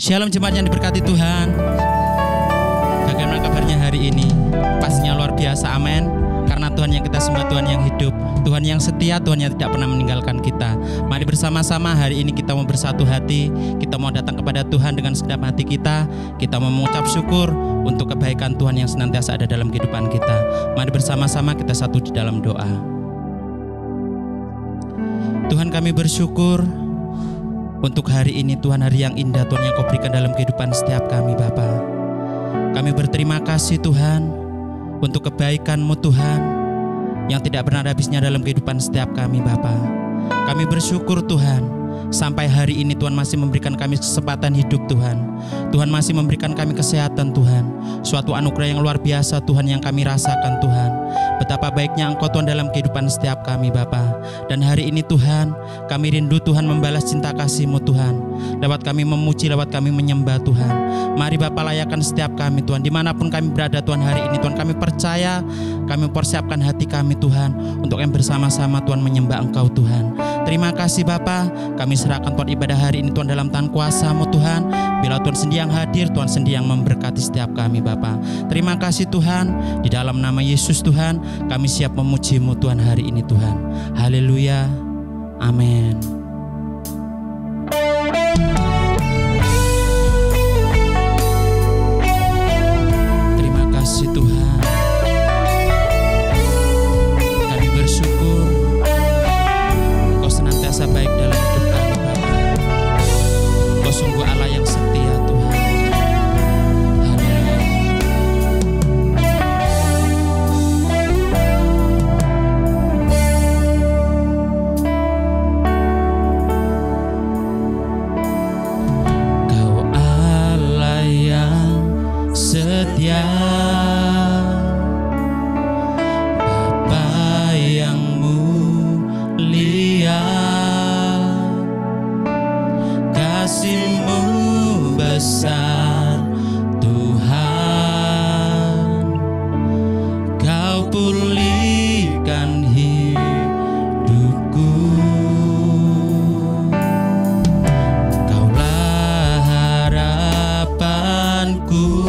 Shalom jemaat yang diberkati Tuhan. Bagaimana kabarnya hari ini? Pastinya luar biasa, amin. Karena Tuhan yang kita sembah, Tuhan yang hidup, Tuhan yang setia, Tuhan yang tidak pernah meninggalkan kita. Mari bersama-sama hari ini kita mau bersatu hati. Kita mau datang kepada Tuhan dengan segenap hati kita. Kita mau mengucap syukur untuk kebaikan Tuhan yang senantiasa ada dalam kehidupan kita. Mari bersama-sama kita satu di dalam doa. Tuhan, kami bersyukur untuk hari ini Tuhan, hari yang indah Tuhan yang Kau berikan dalam kehidupan setiap kami Bapa. Kami berterima kasih Tuhan untuk kebaikan-Mu Tuhan yang tidak pernah ada habisnya dalam kehidupan setiap kami Bapa. Kami bersyukur Tuhan sampai hari ini Tuhan masih memberikan kami kesempatan hidup Tuhan. Tuhan masih memberikan kami kesehatan Tuhan. Suatu anugerah yang luar biasa Tuhan yang kami rasakan Tuhan. Betapa baiknya Engkau Tuhan dalam kehidupan setiap kami Bapa. Dan hari ini Tuhan, kami rindu Tuhan membalas cinta kasih-Mu Tuhan. Lewat kami memuji, lewat kami menyembah Tuhan. Mari Bapa layakan setiap kami Tuhan. Dimanapun kami berada Tuhan hari ini Tuhan, kami percaya, kami mempersiapkan hati kami Tuhan untuk yang bersama-sama Tuhan menyembah Engkau Tuhan. Terima kasih Bapa. Kami serahkan Tuhan ibadah hari ini Tuhan dalam tangan kuasa-Mu Tuhan. Bila Tuhan sendiri yang hadir, Tuhan sendiri yang memberkati setiap kami Bapa. Terima kasih Tuhan. Di dalam nama Yesus Tuhan, kami siap memuji-Mu Tuhan hari ini Tuhan. Haleluya. Amin. Terima kasih Tuhan. Kami bersyukur Engkau senantiasa baik dalam hidup kami Bapa. Engkau sungguh Allah yang setia Tuhan. Setia, Bapa yang mulia, kasih-Mu besar Tuhan. Kau pulihkan hidupku, Kaulah harapanku.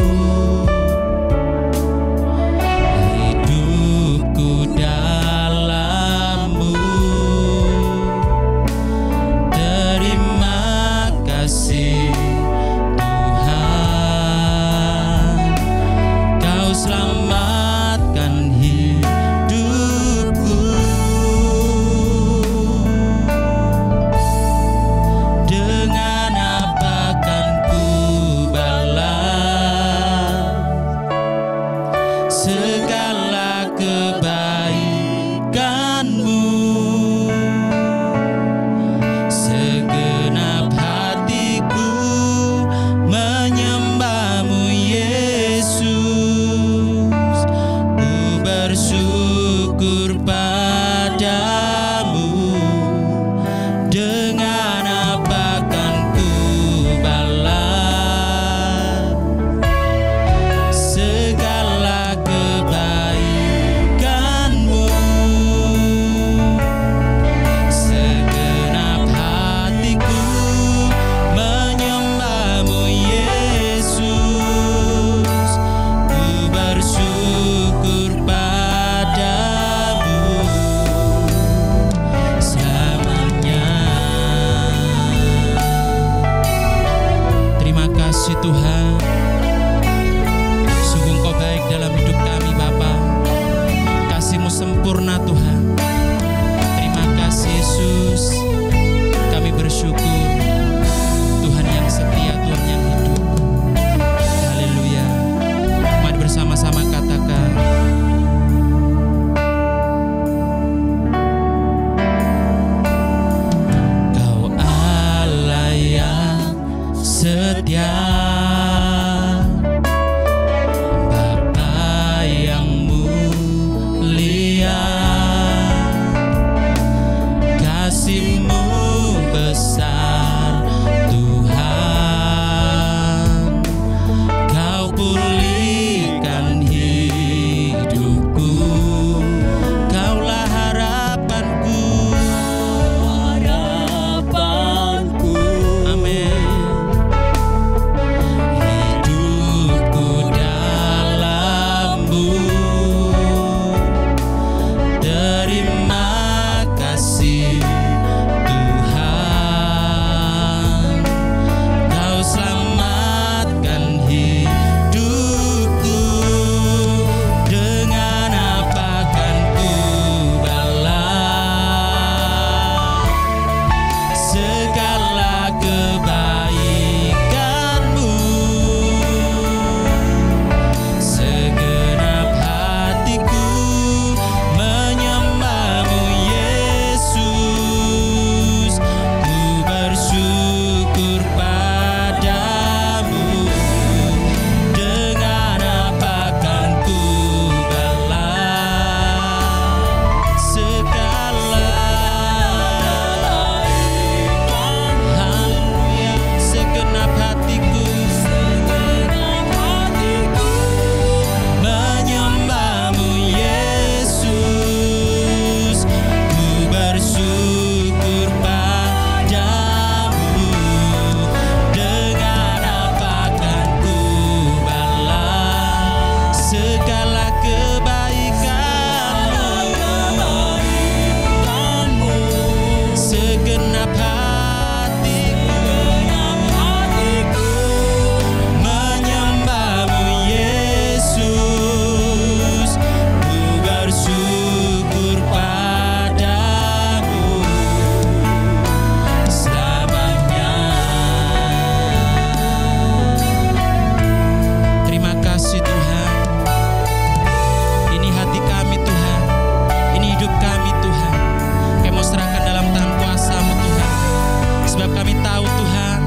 Sebab kami tahu Tuhan,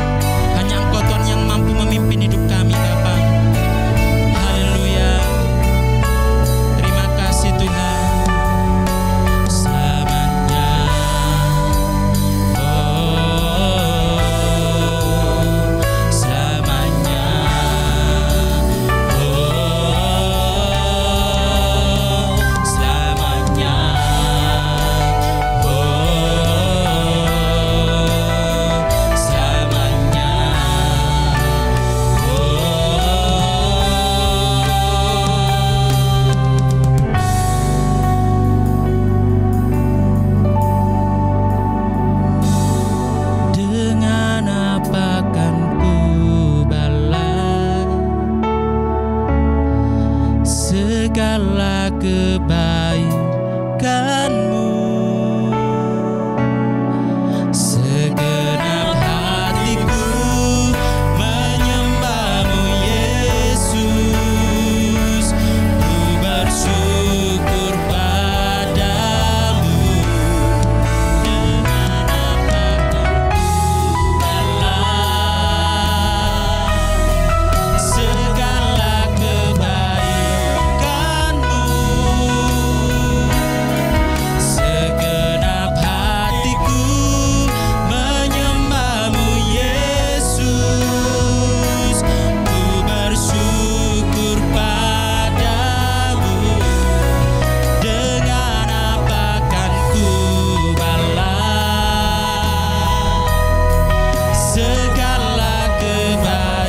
hanya Engkau Tuhan yang mampu memimpin hidup kami Bapa. Haleluya. Terima kasih Tuhan. Selamanya, oh, selamanya, oh, selamanya, dengan apa kan ku balas segala kebaikanmu? Segenap hatiku menyembahmu Yesus, ku bersyukur padamu. Dengan apa kan ku balas segala kebaikanmu? Segenap hatiku menyembahmu Yesus, ku bersyukur padamu. Dengan apa kan ku balas segala kebaikanmu?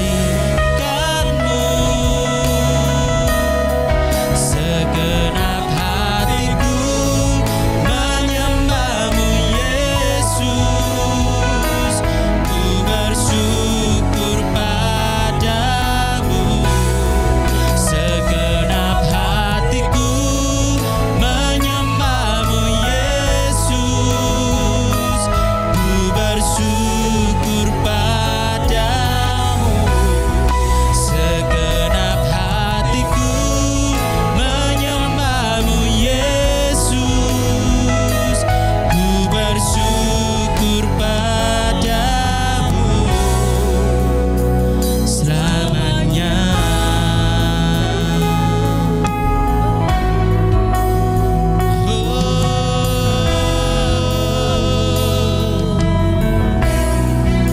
Segenap hatiku menyembahmu Yesus, ku bersyukur padamu. Segenap hatiku menyembahmu Yesus, ku bersyukur padamu. Segenap hatiku menyembahmu Yesus, ku bersyukur padamu. Selamanya.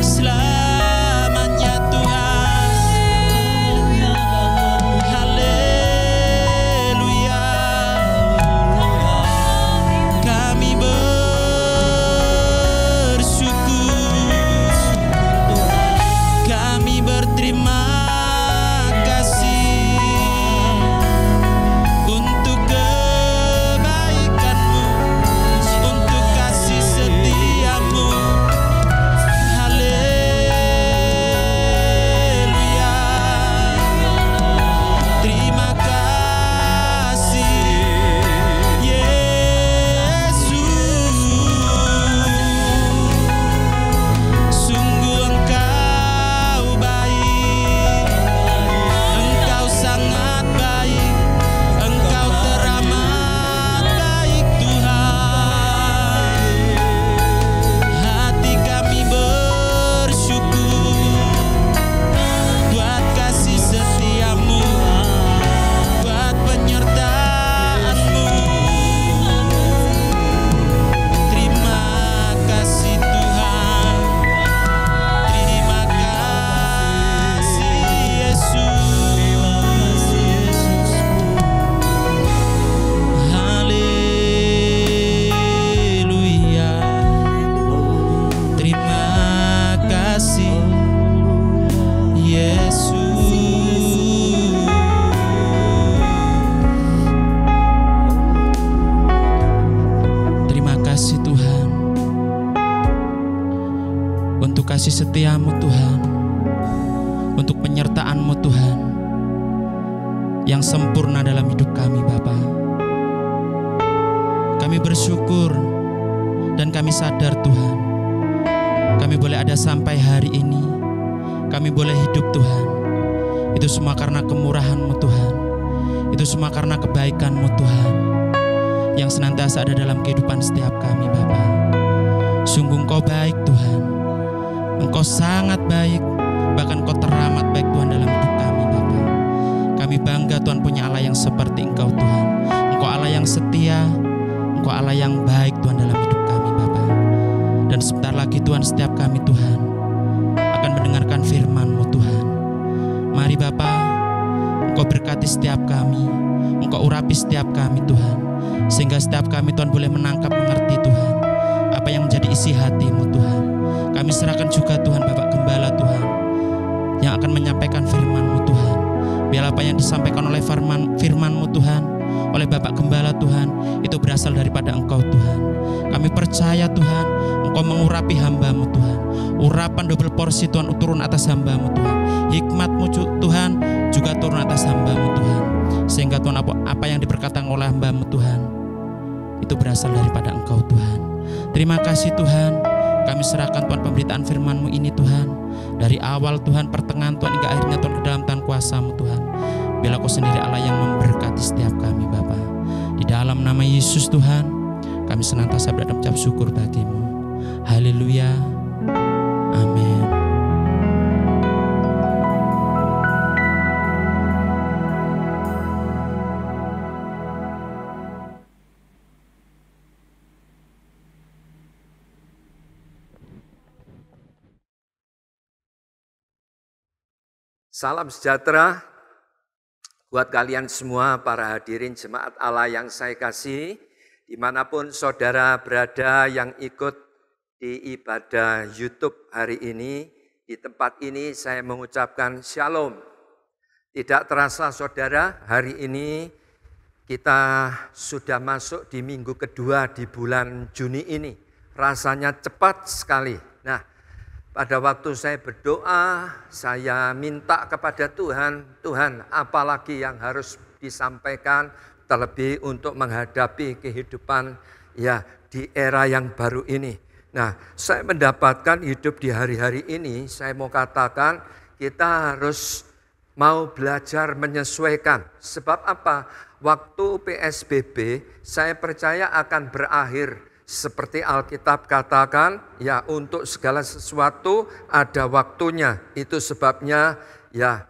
Selamanya Tuhan. Haleluya. Kami bersyukur, kami berterima kasih untuk kebaikan-Mu, untuk kasih setia-Mu. Haleluya. Terima kasih Yesus. Sungguh Engkau baik, Engkau sangat baik, Engkau teramat baik Tuhan. Hati kami bersyukur buat kasih setia-Mu, buat penyertaan-Mu. Terima kasih Tuhan. Terima kasih Yesus. Haleluya. Terima kasih Yesus. Terima kasih Tuhan untuk kasih setia-Mu Tuhan, untuk penyertaan-Mu Tuhan yang sempurna dalam hidup kami Bapa. Kami bersyukur dan kami sadar Tuhan, kami boleh ada sampai hari ini, kami boleh hidup Tuhan. Itu semua karena kemurahan-Mu Tuhan, itu semua karena kebaikan-Mu Tuhan yang senantiasa ada dalam kehidupan setiap kami Bapa. Sungguh Engkau baik Tuhan, Engkau sangat baik, bahkan Engkau teramat baik Tuhan dalam hidup kami Bapa. Kami bangga Tuhan punya Allah yang seperti Engkau Tuhan. Engkau Allah yang setia, Engkau Allah yang baik Tuhan dalam hidup kami Bapa. Dan sebentar lagi Tuhan, setiap kami Tuhan akan mendengarkan firman-Mu Tuhan. Mari Bapa, Engkau berkati setiap kami, Engkau urapi setiap kami Tuhan, sehingga setiap kami Tuhan boleh menangkap, mengerti Tuhan apa yang menjadi isi hati-Mu Tuhan. Kami serahkan juga Tuhan Bapak Gembala Tuhan yang akan menyampaikan firman-Mu Tuhan. Biar apa yang disampaikan oleh firman-Mu Tuhan, oleh Bapak Gembala Tuhan, itu berasal daripada Engkau Tuhan. Kami percaya Tuhan, Engkau mengurapi hamba-Mu Tuhan. Urapan double porsi Tuhan turun atas hamba-Mu Tuhan. Hikmat-Mu Tuhan juga turun atas hamba-Mu Tuhan. Sehingga Tuhan apa yang diberkatakan oleh hamba-Mu Tuhan, itu berasal daripada Engkau Tuhan. Terima kasih Tuhan. Kami serahkan Tuhan pemberitaan firman-Mu ini Tuhan. Dari awal Tuhan, pertengahan Tuhan, hingga akhirnya Tuhan ke dalam tangan kuasa-Mu Tuhan. Biarlah Kau sendiri Allah yang memberkati setiap kami Bapa. Di dalam nama Yesus Tuhan, kami senantiasa berucap syukur bagi-Mu. Haleluya. Amin. Salam sejahtera buat kalian semua para hadirin jemaat Allah yang saya kasih, dimanapun saudara berada yang ikut di ibadah YouTube hari ini. Di tempat ini saya mengucapkan shalom. Tidak terasa saudara, hari ini kita sudah masuk di minggu kedua di bulan Juni ini. Rasanya cepat sekali. Nah, pada waktu saya berdoa, saya minta kepada Tuhan, Tuhan apalagi yang harus disampaikan terlebih untuk menghadapi kehidupan ya di era yang baru ini. Nah, saya mendapatkan hidup di hari-hari ini, saya mau katakan kita harus mau belajar menyesuaikan. Sebab apa? Waktu PSBB saya percaya akan berakhir. Seperti Alkitab katakan, ya untuk segala sesuatu ada waktunya. Itu sebabnya ya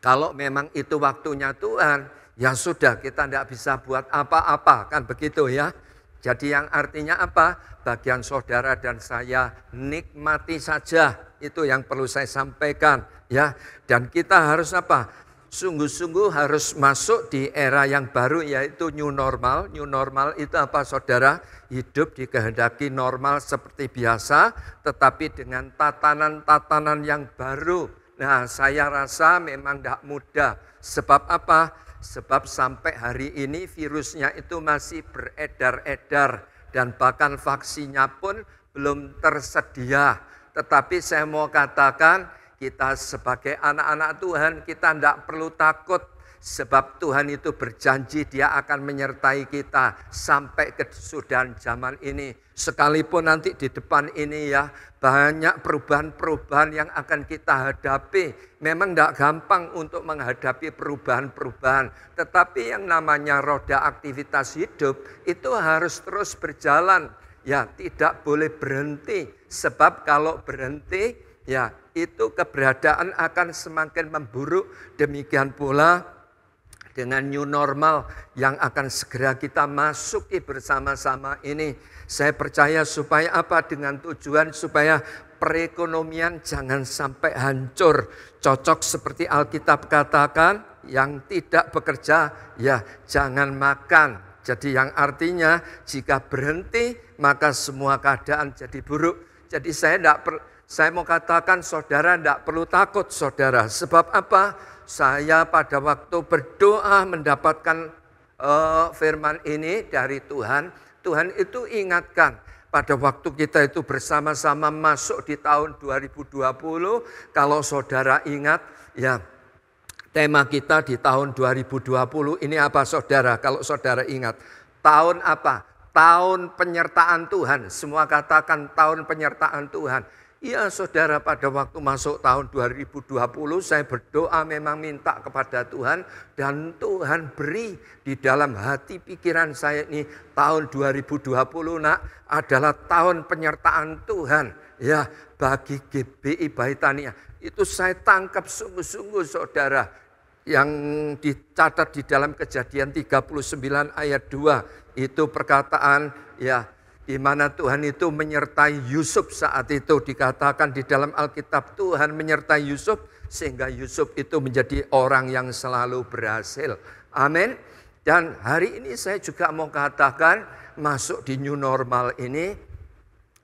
kalau memang itu waktunya Tuhan, ya sudah kita tidak bisa buat apa-apa, kan begitu ya. Jadi yang artinya apa? Bagian saudara dan saya nikmati saja, itu yang perlu saya sampaikan ya. Dan kita harus apa? Sungguh-sungguh harus masuk di era yang baru yaitu new normal. New normal itu apa saudara? Hidup dikehendaki normal seperti biasa tetapi dengan tatanan-tatanan yang baru. Nah saya rasa memang tidak mudah. Sebab apa? Sebab sampai hari ini virusnya itu masih beredar-edar dan bahkan vaksinnya pun belum tersedia. Tetapi saya mau katakan kita sebagai anak-anak Tuhan, kita tidak perlu takut. Sebab Tuhan itu berjanji Dia akan menyertai kita sampai kesudahan zaman ini. Sekalipun nanti di depan ini ya, banyak perubahan-perubahan yang akan kita hadapi. Memang tidak gampang untuk menghadapi perubahan-perubahan. Tetapi yang namanya roda aktivitas hidup itu harus terus berjalan. Ya, tidak boleh berhenti. Sebab kalau berhenti, ya itu keberadaan akan semakin memburuk. Demikian pula dengan new normal yang akan segera kita masuki bersama-sama ini. Saya percaya supaya apa? Dengan tujuan supaya perekonomian jangan sampai hancur. Cocok seperti Alkitab katakan, yang tidak bekerja ya jangan makan. Jadi yang artinya jika berhenti maka semua keadaan jadi buruk. Jadi saya mau katakan saudara tidak perlu takut saudara. Sebab apa? Saya pada waktu berdoa mendapatkan firman ini dari Tuhan. Tuhan itu ingatkan pada waktu kita itu bersama-sama masuk di tahun 2020. Kalau saudara ingat ya tema kita di tahun 2020 ini apa saudara? Kalau saudara ingat tahun apa? Tahun penyertaan Tuhan. Semua katakan tahun penyertaan Tuhan. Iya saudara, pada waktu masuk tahun 2020 saya berdoa memang minta kepada Tuhan. Dan Tuhan beri di dalam hati pikiran saya ini tahun 2020 nak adalah tahun penyertaan Tuhan. ya bagi GBI Baitania. Itu saya tangkap sungguh-sungguh saudara, yang dicatat di dalam Kejadian 39 ayat 2. Itu perkataan ya, di mana Tuhan itu menyertai Yusuf saat itu. Dikatakan di dalam Alkitab Tuhan menyertai Yusuf sehingga Yusuf itu menjadi orang yang selalu berhasil. Amin. Dan hari ini saya juga mau katakan, masuk di new normal ini,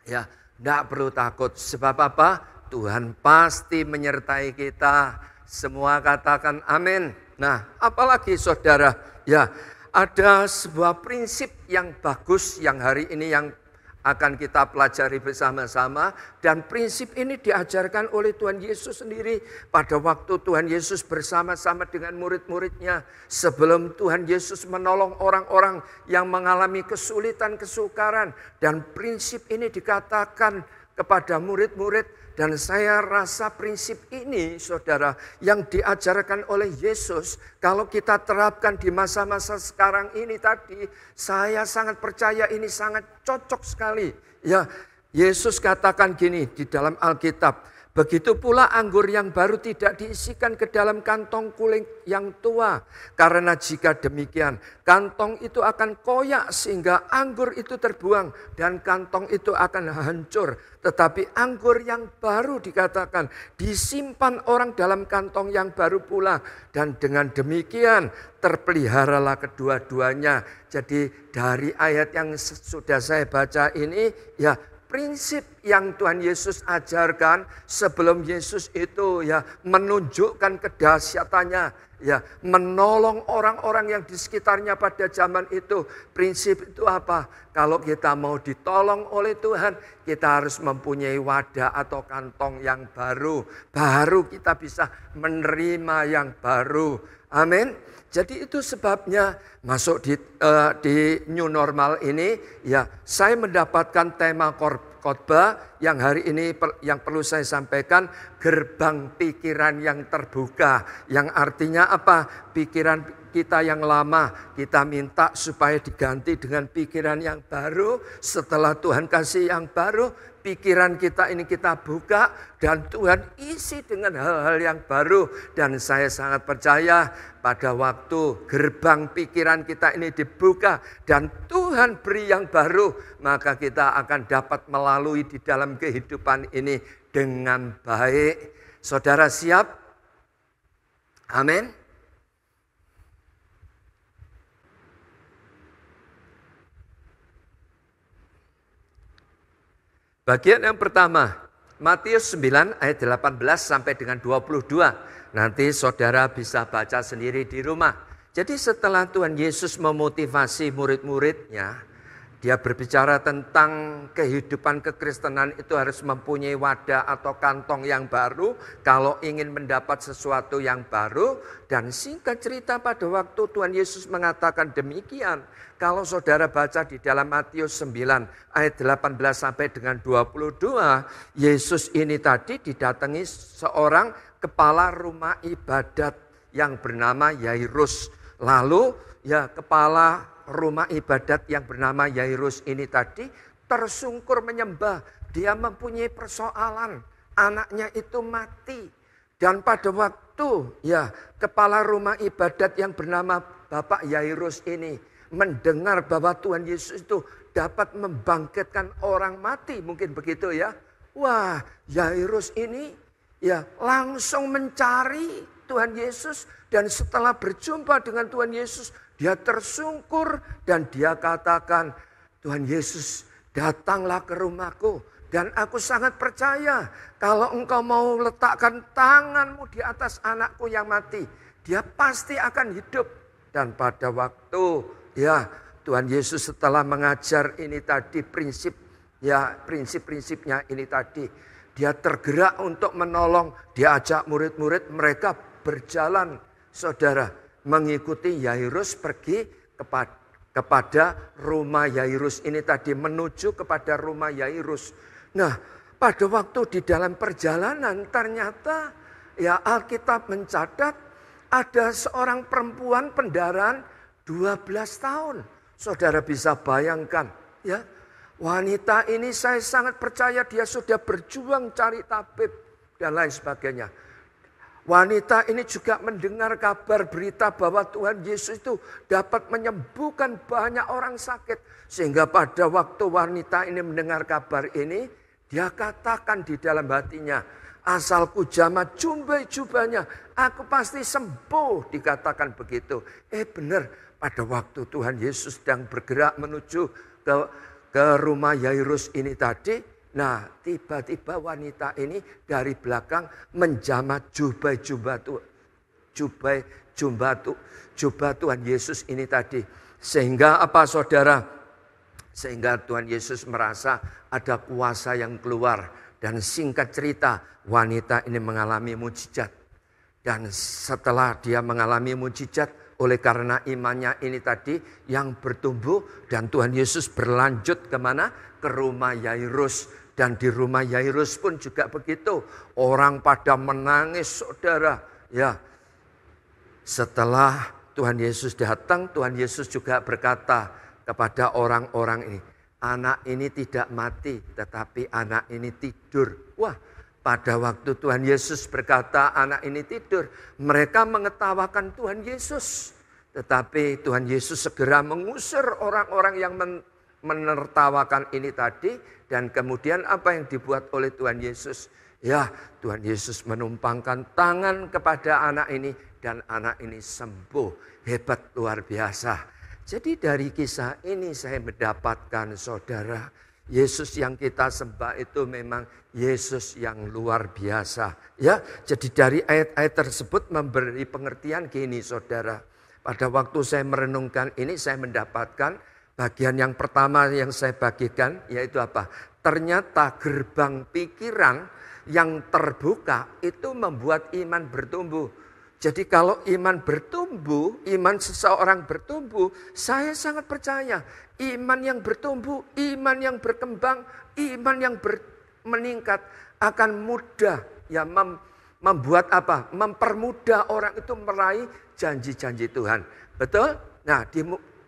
ya tidak perlu takut. Sebab apa? Tuhan pasti menyertai kita. Semua katakan amin. Nah, apalagi saudara, ya ada sebuah prinsip yang bagus yang hari ini yang akan kita pelajari bersama-sama. Dan prinsip ini diajarkan oleh Tuhan Yesus sendiri pada waktu Tuhan Yesus bersama-sama dengan murid-muridnya. Sebelum Tuhan Yesus menolong orang-orang yang mengalami kesulitan, kesukaran. Dan prinsip ini dikatakan kepada murid-murid. Dan saya rasa prinsip ini saudara yang diajarkan oleh Yesus, kalau kita terapkan di masa-masa sekarang ini tadi, saya sangat percaya ini sangat cocok sekali. Ya, Yesus katakan gini di dalam Alkitab, begitu pula anggur yang baru tidak diisikan ke dalam kantong kulit yang tua. Karena jika demikian, kantong itu akan koyak sehingga anggur itu terbuang dan kantong itu akan hancur. Tetapi anggur yang baru dikatakan disimpan orang dalam kantong yang baru pula. Dan dengan demikian terpeliharalah kedua-duanya. Jadi dari ayat yang sudah saya baca ini, ya prinsip yang Tuhan Yesus ajarkan sebelum Yesus itu ya menunjukkan kedahsyatannya, ya menolong orang-orang yang di sekitarnya pada zaman itu. Prinsip itu apa? Kalau kita mau ditolong oleh Tuhan, kita harus mempunyai wadah atau kantong yang baru. Baru kita bisa menerima yang baru. Amin. Jadi itu sebabnya masuk di new normal ini, ya saya mendapatkan tema khotbah yang hari ini yang perlu saya sampaikan, gerbang pikiran yang terbuka. Yang artinya apa? Pikiran kita yang lama kita minta supaya diganti dengan pikiran yang baru. Setelah Tuhan kasih yang baru, pikiran kita ini kita buka dan Tuhan isi dengan hal-hal yang baru. Dan saya sangat percaya pada waktu gerbang pikiran kita ini dibuka dan Tuhan beri yang baru, maka kita akan dapat melalui di dalam kehidupan ini dengan baik. Saudara siap? Amin. Bagian yang pertama, Matius 9 ayat 18 sampai dengan 22. Nanti saudara bisa baca sendiri di rumah. Jadi setelah Tuhan Yesus memotivasi murid-muridnya, dia berbicara tentang kehidupan kekristenan itu harus mempunyai wadah atau kantong yang baru kalau ingin mendapat sesuatu yang baru. Dan singkat cerita pada waktu Tuhan Yesus mengatakan demikian, kalau saudara baca di dalam Matius 9 ayat 18 sampai dengan 22, Yesus ini tadi didatangi seorang kepala rumah ibadat yang bernama Yairus. Lalu ya kepala rumah ibadat yang bernama Yairus ini tadi tersungkur menyembah. Dia mempunyai persoalan, anaknya itu mati. Dan pada waktu ya kepala rumah ibadat yang bernama Bapak Yairus ini mendengar bahwa Tuhan Yesus itu dapat membangkitkan orang mati, mungkin begitu ya. Wah, Yairus ini ya langsung mencari Tuhan Yesus, dan setelah berjumpa dengan Tuhan Yesus, dia tersungkur dan dia katakan, Tuhan Yesus, datanglah ke rumahku dan aku sangat percaya kalau engkau mau letakkan tanganmu di atas anakku yang mati, dia pasti akan hidup. Dan pada waktu ya Tuhan Yesus setelah mengajar ini tadi prinsip-prinsipnya ini tadi, dia tergerak untuk menolong, diajak murid-murid, mereka berjalan saudara mengikuti Yairus pergi kepada rumah Yairus ini tadi, menuju kepada rumah Yairus. Nah, pada waktu di dalam perjalanan ternyata ya Alkitab mencatat ada seorang perempuan pendarahan 12 tahun. Saudara bisa bayangkan ya, Wanita ini saya sangat percaya dia sudah berjuang cari tabib dan lain sebagainya. Wanita ini juga mendengar kabar berita bahwa Tuhan Yesus itu dapat menyembuhkan banyak orang sakit. Sehingga pada waktu wanita ini mendengar kabar ini, dia katakan di dalam hatinya, asalku jamah jumbai jubahnya, aku pasti sembuh, dikatakan begitu. Benar, pada waktu Tuhan Yesus sedang bergerak menuju ke rumah Yairus ini tadi, nah tiba-tiba wanita ini dari belakang menjamah jubah Tuhan Yesus ini tadi. Sehingga apa saudara? Sehingga Tuhan Yesus merasa ada kuasa yang keluar. Dan singkat cerita, wanita ini mengalami mujizat. Dan setelah dia mengalami mujizat, oleh karena imannya ini tadi yang bertumbuh, dan Tuhan Yesus berlanjut kemana? Ke rumah Yairus. Dan di rumah Yairus pun juga begitu. Orang pada menangis saudara. Ya, setelah Tuhan Yesus datang, Tuhan Yesus juga berkata kepada orang-orang ini, anak ini tidak mati, tetapi anak ini tidur. Wah, pada waktu Tuhan Yesus berkata anak ini tidur, mereka mengetawakan Tuhan Yesus. Tetapi Tuhan Yesus segera mengusir orang-orang yang menertawakan ini tadi. Dan kemudian apa yang dibuat oleh Tuhan Yesus? Ya, Tuhan Yesus menumpangkan tangan kepada anak ini. Dan anak ini sembuh. Hebat, luar biasa. Jadi dari kisah ini saya mendapatkan saudara, Yesus yang kita sembah itu memang Yesus yang luar biasa. Ya, jadi dari ayat-ayat tersebut memberi pengertian gini saudara. Pada waktu saya merenungkan ini saya mendapatkan bagian yang pertama yang saya bagikan yaitu apa? Ternyata gerbang pikiran yang terbuka itu membuat iman bertumbuh. Jadi kalau iman bertumbuh, iman seseorang bertumbuh, saya sangat percaya iman yang bertumbuh, iman yang berkembang, iman yang meningkat akan mudah ya membuat apa? Mempermudah orang itu meraih janji-janji Tuhan. Betul? Nah,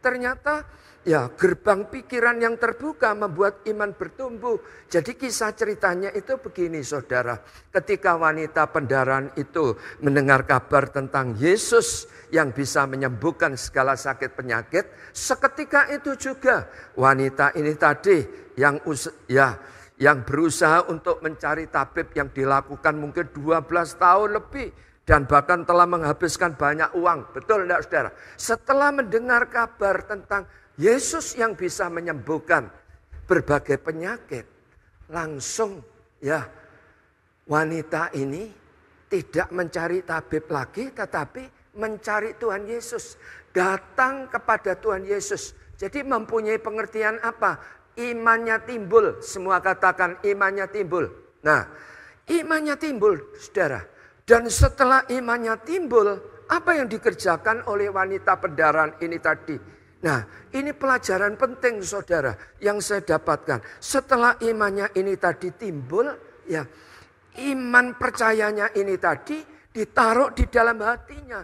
ternyata ya gerbang pikiran yang terbuka membuat iman bertumbuh. Jadi kisah ceritanya itu begini saudara. Ketika wanita pendaran itu mendengar kabar tentang Yesus yang bisa menyembuhkan segala sakit penyakit. Seketika itu juga wanita ini tadi yang berusaha untuk mencari tabib yang dilakukan mungkin 12 tahun lebih. Dan bahkan telah menghabiskan banyak uang. Betul enggak saudara? Setelah mendengar kabar tentang Yesus yang bisa menyembuhkan berbagai penyakit. Langsung ya wanita ini tidak mencari tabib lagi tetapi mencari Tuhan Yesus. Datang kepada Tuhan Yesus. Jadi mempunyai pengertian apa? Imannya timbul. Semua katakan imannya timbul. Nah, imannya timbul saudara. Dan setelah imannya timbul, apa yang dikerjakan oleh wanita pendaran ini tadi? Nah, ini pelajaran penting saudara yang saya dapatkan. Setelah imannya ini tadi timbul, ya iman percayanya ini tadi ditaruh di dalam hatinya.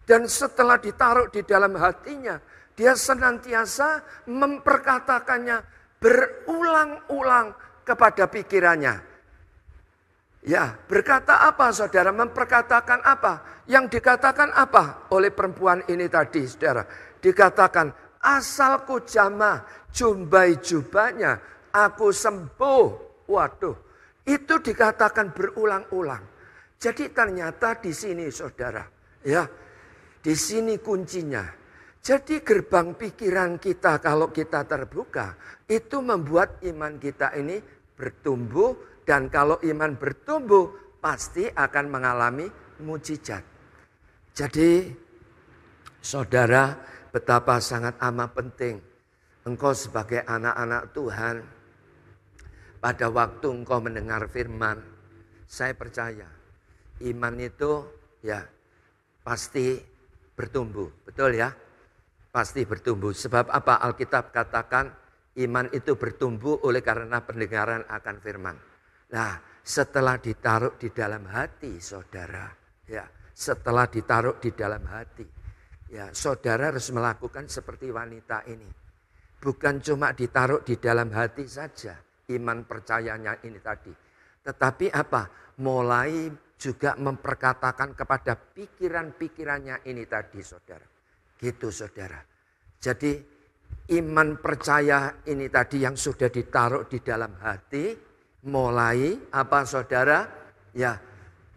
Dan setelah ditaruh di dalam hatinya, dia senantiasa memperkatakannya berulang-ulang kepada pikirannya. Ya, berkata apa saudara? Memperkatakan apa? Yang dikatakan apa oleh perempuan ini tadi saudara? Dikatakan, asalku jamah jumbai jubahnya, aku sembuh. Waduh, itu dikatakan berulang-ulang. Jadi ternyata di sini saudara, ya, di sini kuncinya. Jadi gerbang pikiran kita kalau kita terbuka, itu membuat iman kita ini bertumbuh. Dan kalau iman bertumbuh, pasti akan mengalami mujizat. Jadi, saudara, betapa sangat amat penting engkau sebagai anak-anak Tuhan. Pada waktu engkau mendengar firman, saya percaya iman itu ya pasti bertumbuh. Betul ya? Pasti bertumbuh. Sebab apa? Alkitab katakan iman itu bertumbuh oleh karena pendengaran akan firman. Nah, setelah ditaruh di dalam hati, saudara, ya, setelah ditaruh di dalam hati, ya, saudara harus melakukan seperti wanita ini. bukan cuma ditaruh di dalam hati saja iman percayanya ini tadi. Tetapi apa? Mulai juga memperkatakan kepada pikiran-pikirannya ini tadi saudara. Gitu saudara. Jadi iman percaya ini tadi yang sudah ditaruh di dalam hati. Mulai apa saudara? Ya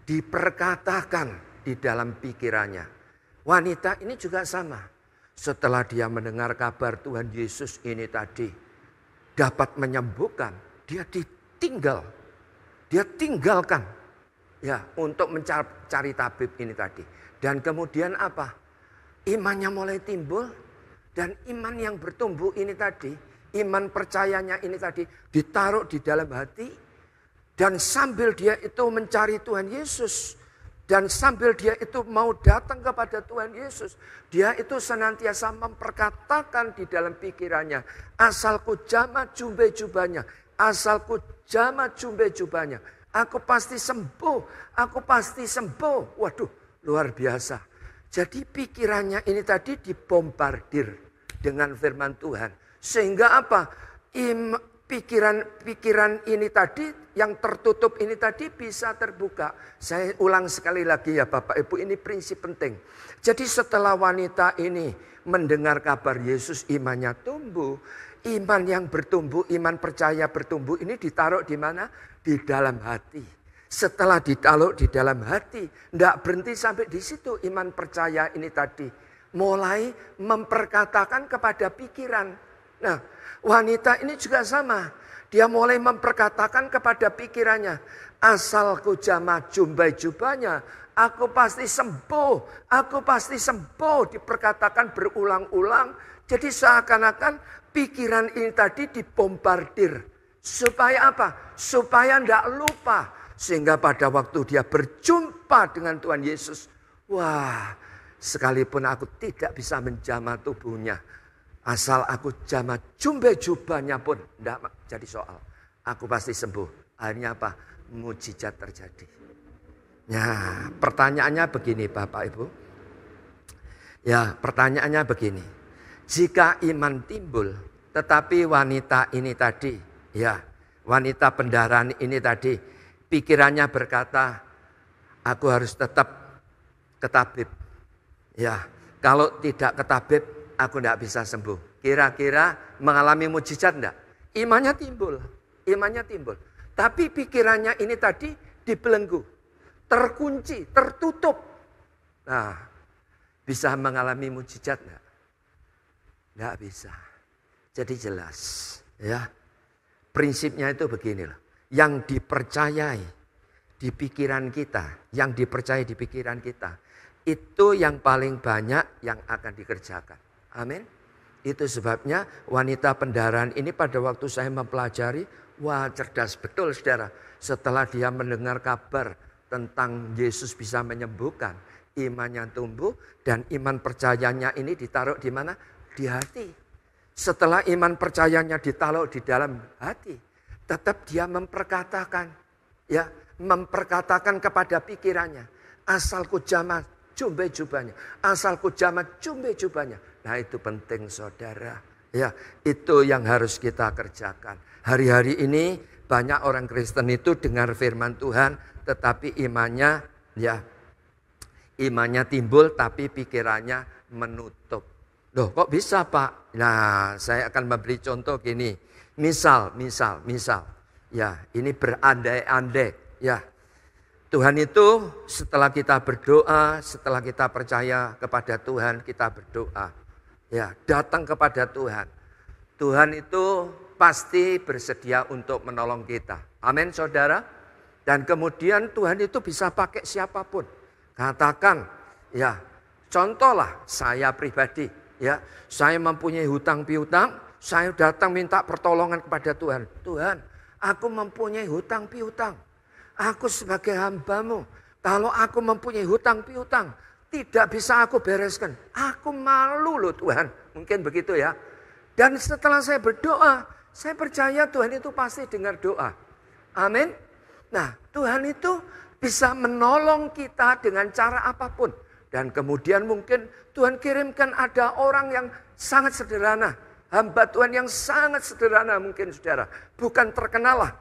diperkatakan di dalam pikirannya. Wanita ini juga sama. Setelah dia mendengar kabar Tuhan Yesus ini tadi dapat menyembuhkan, dia ditinggal. Dia tinggalkan ya untuk mencari tabib ini tadi. Dan kemudian apa? Imannya mulai timbul dan iman yang bertumbuh ini tadi, iman percayanya ini tadi ditaruh di dalam hati dan sambil dia itu mencari Tuhan Yesus dan sambil dia itu mau datang kepada Tuhan Yesus, dia itu senantiasa memperkatakan di dalam pikirannya, asalku jama jumbe jubahnya, asalku jama jumbe jubahnya, aku pasti sembuh, aku pasti sembuh. Waduh, luar biasa. Jadi pikirannya ini tadi dibombardir dengan firman Tuhan. Sehingga apa? Pikiran ini tadi yang tertutup ini tadi bisa terbuka. Saya ulang sekali lagi ya Bapak Ibu, ini prinsip penting. Jadi setelah wanita ini mendengar kabar Yesus, imannya tumbuh. Iman yang bertumbuh, iman percaya bertumbuh ini ditaruh di mana? Di dalam hati. Setelah ditaruh di dalam hati, tidak berhenti sampai di situ iman percaya ini tadi. Mulai memperkatakan kepada pikiran. Nah, wanita ini juga sama. Dia mulai memperkatakan kepada pikirannya. Asalku jama jumbai jubahnya, aku pasti sembuh. Aku pasti sembuh. Diperkatakan berulang-ulang. Jadi seakan-akan pikiran ini tadi dibombardir. Supaya apa? Supaya tidak lupa. Sehingga pada waktu dia berjumpa dengan Tuhan Yesus. Wah, sekalipun aku tidak bisa menjamah tubuhnya. Asal aku jamah jumbe jubahnya pun tidak jadi soal. Aku pasti sembuh. Akhirnya apa? Mujizat terjadi. Ya, pertanyaannya begini Bapak Ibu. Ya, pertanyaannya begini. Jika iman timbul, tetapi wanita ini tadi, ya, wanita pendarahan ini tadi, pikirannya berkata, aku harus tetap ke tabib. Ya, kalau tidak ke tabib, aku tidak bisa sembuh. Kira-kira mengalami mujizat enggak? Imannya timbul, imannya timbul. Tapi pikirannya ini tadi dibelenggu, terkunci, tertutup. Nah, bisa mengalami mujizat enggak? Enggak bisa. Jadi jelas, ya. Prinsipnya itu begini loh. Yang dipercayai di pikiran kita, yang dipercayai di pikiran kita, itu yang paling banyak yang akan dikerjakan. Amin. Itu sebabnya wanita pendarahan ini pada waktu saya mempelajari, wah cerdas betul saudara. Setelah dia mendengar kabar tentang Yesus bisa menyembuhkan, imannya tumbuh dan iman percayanya ini ditaruh di mana? Di hati. Setelah iman percayanya ditaruh di dalam hati, tetap dia memperkatakan, ya, memperkatakan kepada pikirannya, asalku jamah jumbe jubahnya, asalku jamah jumbe jubahnya. Nah itu penting saudara, ya, itu yang harus kita kerjakan. Hari-hari ini banyak orang Kristen itu dengar firman Tuhan, tetapi imannya, ya, imannya timbul, tapi pikirannya menutup. Loh kok bisa Pak? Nah saya akan memberi contoh gini. Misal. Ya ini berandai-andai. Ya Tuhan itu setelah kita berdoa, setelah kita percaya kepada Tuhan, kita berdoa. Ya datang kepada Tuhan. Tuhan itu pasti bersedia untuk menolong kita. Amin saudara. Dan kemudian Tuhan itu bisa pakai siapapun. Katakan ya contohlah saya pribadi. Ya, saya mempunyai hutang piutang, saya datang minta pertolongan kepada Tuhan. Tuhan, aku mempunyai hutang piutang. Aku sebagai hamba-Mu, kalau aku mempunyai hutang piutang, tidak bisa aku bereskan. Aku malu loh Tuhan. Mungkin begitu ya. Dan setelah saya berdoa, saya percaya Tuhan itu pasti dengar doa. Amin. Nah, Tuhan itu bisa menolong kita dengan cara apapun. Dan kemudian mungkin Tuhan kirimkan ada orang yang sangat sederhana. Hamba Tuhan yang sangat sederhana mungkin saudara. Bukan terkenal lah.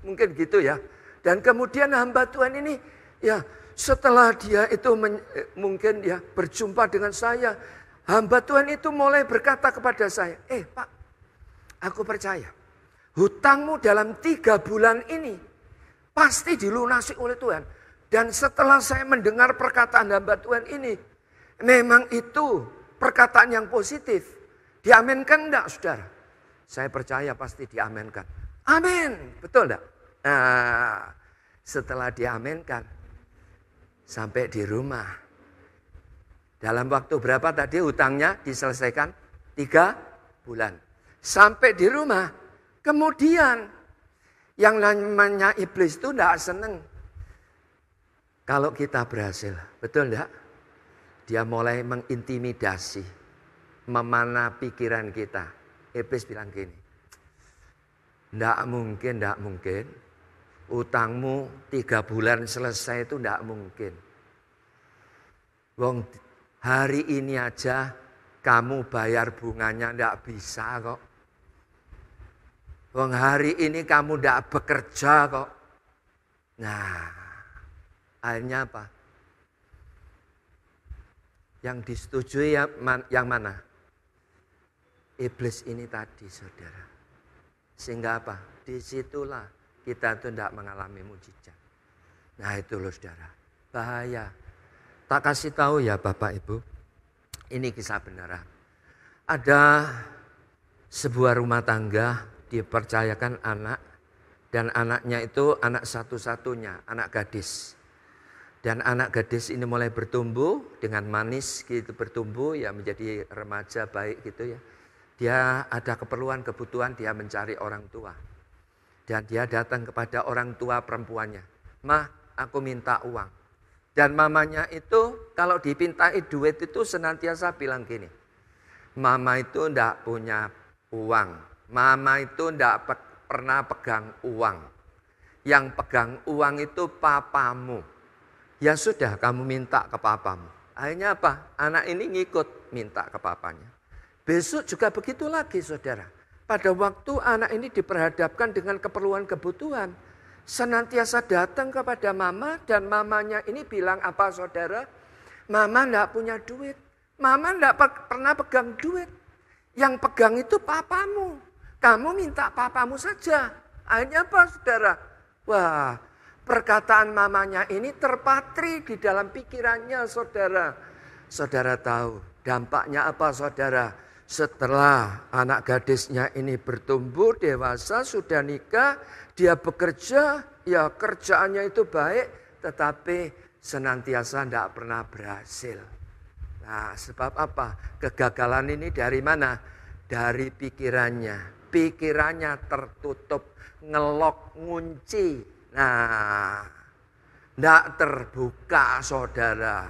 Mungkin gitu ya. Dan kemudian hamba Tuhan ini ya setelah dia itu mungkin ya berjumpa dengan saya. Hamba Tuhan itu mulai berkata kepada saya. Pak, aku percaya. Hutangmu dalam 3 bulan ini pasti dilunasi oleh Tuhan. Dan setelah saya mendengar perkataan hamba Tuhan ini. Memang itu perkataan yang positif. Diaminkan enggak saudara? Saya percaya pasti diaminkan. Amin. Betul enggak? Nah, setelah diaminkan. Sampai di rumah. Dalam waktu berapa tadi hutangnya diselesaikan? 3 bulan. Sampai di rumah. Kemudian yang namanya iblis itu enggak seneng. Kalau kita berhasil. Betul enggak? Dia mulai mengintimidasi. Memanah pikiran kita. Iblis bilang gini. Enggak mungkin. Utangmu 3 bulan selesai itu enggak mungkin. Wong hari ini aja kamu bayar bunganya enggak bisa kok. Wong hari ini kamu enggak bekerja kok. Nah, akhirnya apa? Yang disetujui yang mana? Iblis ini tadi saudara. Sehingga apa? Disitulah kita itu tidak mengalami mujizat. Nah itu loh saudara. Bahaya. Tak kasih tahu ya Bapak Ibu. Ini kisah beneran. Ada sebuah rumah tangga dipercayakan anak. Dan anaknya itu anak satu-satunya. Anak gadis. Dan anak gadis ini mulai bertumbuh dengan manis gitu bertumbuh ya menjadi remaja baik gitu ya. Dia ada kebutuhan dia mencari orang tua. Dan dia datang kepada orang tua perempuannya. "Mah, aku minta uang." Dan mamanya itu kalau dipintai duit itu senantiasa bilang gini. "Mama itu enggak punya uang. Mama itu enggak pernah pegang uang. Yang pegang uang itu papamu. Ya sudah kamu minta ke papamu." Akhirnya apa? Anak ini ngikut minta ke papanya. Besok juga begitu lagi saudara. Pada waktu anak ini diperhadapkan dengan keperluan-kebutuhan. Senantiasa datang kepada mama dan mamanya ini bilang apa saudara? "Mama enggak punya duit. Mama enggak pernah pegang duit. Yang pegang itu papamu. Kamu minta papamu saja." Akhirnya apa saudara? Wah, perkataan mamanya ini terpatri di dalam pikirannya saudara. Saudara tahu dampaknya apa saudara? Setelah anak gadisnya ini bertumbuh dewasa sudah nikah, dia bekerja, ya kerjaannya itu baik, tetapi senantiasa tidak pernah berhasil. Nah, sebab apa? Kegagalan ini dari mana? Dari pikirannya. Pikirannya tertutup, ngelok, ngunci. Nah, tidak terbuka saudara.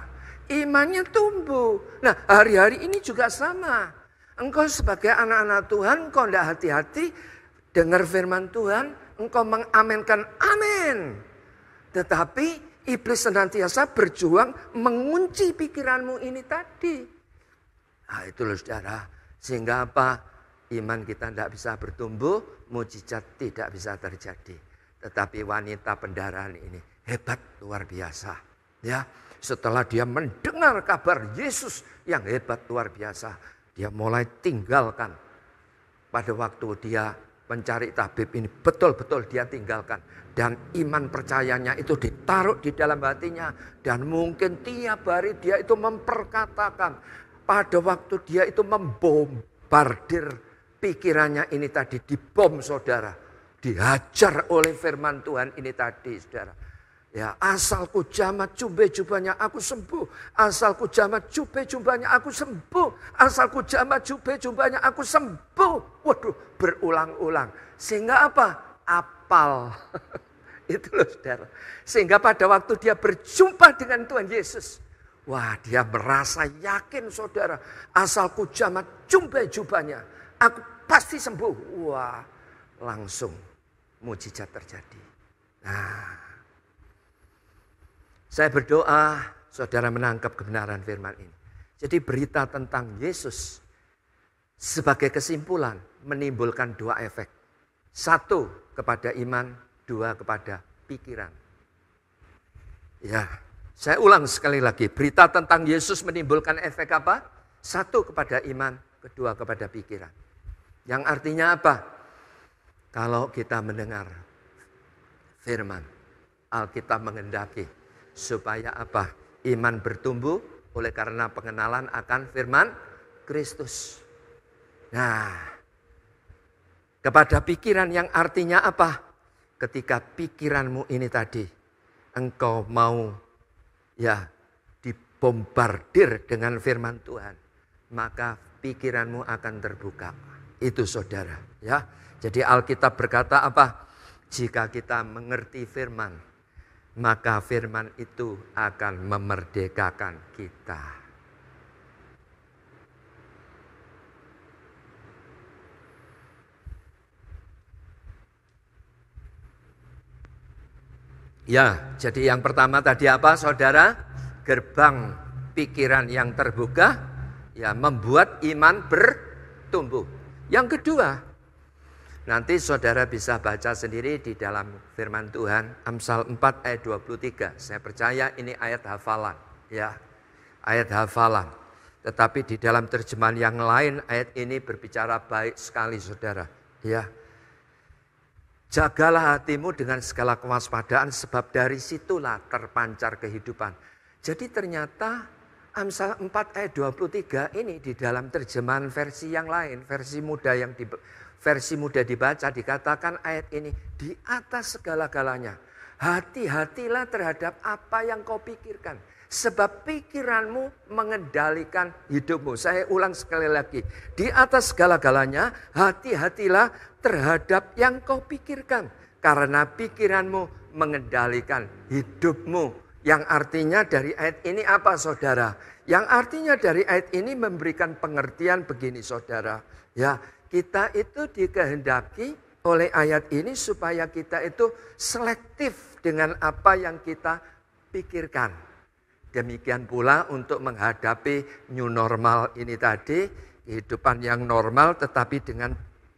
Imannya tumbuh. Nah, hari-hari ini juga sama. Engkau sebagai anak-anak Tuhan, engkau tidak hati-hati dengar firman Tuhan, engkau mengaminkan amin. Tetapi iblis senantiasa berjuang mengunci pikiranmu ini tadi. Nah itu loh saudara. Sehingga apa? Iman kita tidak bisa bertumbuh, mujizat tidak bisa terjadi. Tetapi wanita pendarahan ini hebat luar biasa. Ya, setelah dia mendengar kabar Yesus yang hebat luar biasa. Dia mulai tinggalkan. Pada waktu dia mencari tabib ini betul-betul dia tinggalkan. Dan iman percayanya itu ditaruh di dalam hatinya. Dan mungkin tiap hari dia itu memperkatakan. Pada waktu dia itu membombardir pikirannya ini tadi dibom saudara. Dihajar oleh firman Tuhan ini tadi saudara. Ya, asalku jamat jubah jubahnya aku sembuh. Asalku jamat jubah jubahnya aku sembuh. Asalku jamat jubah jubahnya aku sembuh. Waduh, berulang-ulang. Sehingga apa? Apal. Itu loh saudara. Sehingga pada waktu dia berjumpa dengan Tuhan Yesus. Wah, dia merasa yakin saudara. Asalku jamat jubah jubahnya aku pasti sembuh. Wah, langsung mujizat terjadi. Nah, saya berdoa saudara menangkap kebenaran firman ini. Jadi berita tentang Yesus sebagai kesimpulan menimbulkan dua efek. Satu kepada iman, dua kepada pikiran. Ya, saya ulang sekali lagi. Berita tentang Yesus menimbulkan efek apa? Satu kepada iman, kedua kepada pikiran. Yang artinya apa? Kalau kita mendengar firman, Alkitab menghendaki supaya apa? Iman bertumbuh oleh karena pengenalan akan firman Kristus. Nah, kepada pikiran yang artinya apa? Ketika pikiranmu ini tadi, engkau mau dibombardir dengan firman Tuhan, maka pikiranmu akan terbuka. Itu saudara, ya. Jadi Alkitab berkata apa? Jika kita mengerti firman, maka firman itu akan memerdekakan kita. Ya, jadi yang pertama tadi apa, saudara? Gerbang pikiran yang terbuka, ya, membuat iman bertumbuh. Yang kedua, nanti saudara bisa baca sendiri di dalam firman Tuhan, Amsal 4 ayat 23. Saya percaya ini ayat hafalan, ya, ayat hafalan. Tetapi di dalam terjemahan yang lain ayat ini berbicara baik sekali, saudara, ya. Jagalah hatimu dengan segala kewaspadaan, sebab dari situlah terpancar kehidupan. Jadi ternyata Amsal 4 ayat 23 ini di dalam terjemahan versi yang lain, versi muda dibaca, dikatakan ayat ini di atas segala-galanya. Hati-hatilah terhadap apa yang kau pikirkan, sebab pikiranmu mengendalikan hidupmu. Saya ulang sekali lagi, di atas segala-galanya hati-hatilah terhadap yang kau pikirkan, karena pikiranmu mengendalikan hidupmu. Yang artinya dari ayat ini apa, saudara? Yang artinya dari ayat ini memberikan pengertian begini, saudara. Ya, kita itu dikehendaki oleh ayat ini supaya kita itu selektif dengan apa yang kita pikirkan. Demikian pula untuk menghadapi new normal ini tadi, kehidupan yang normal tetapi dengan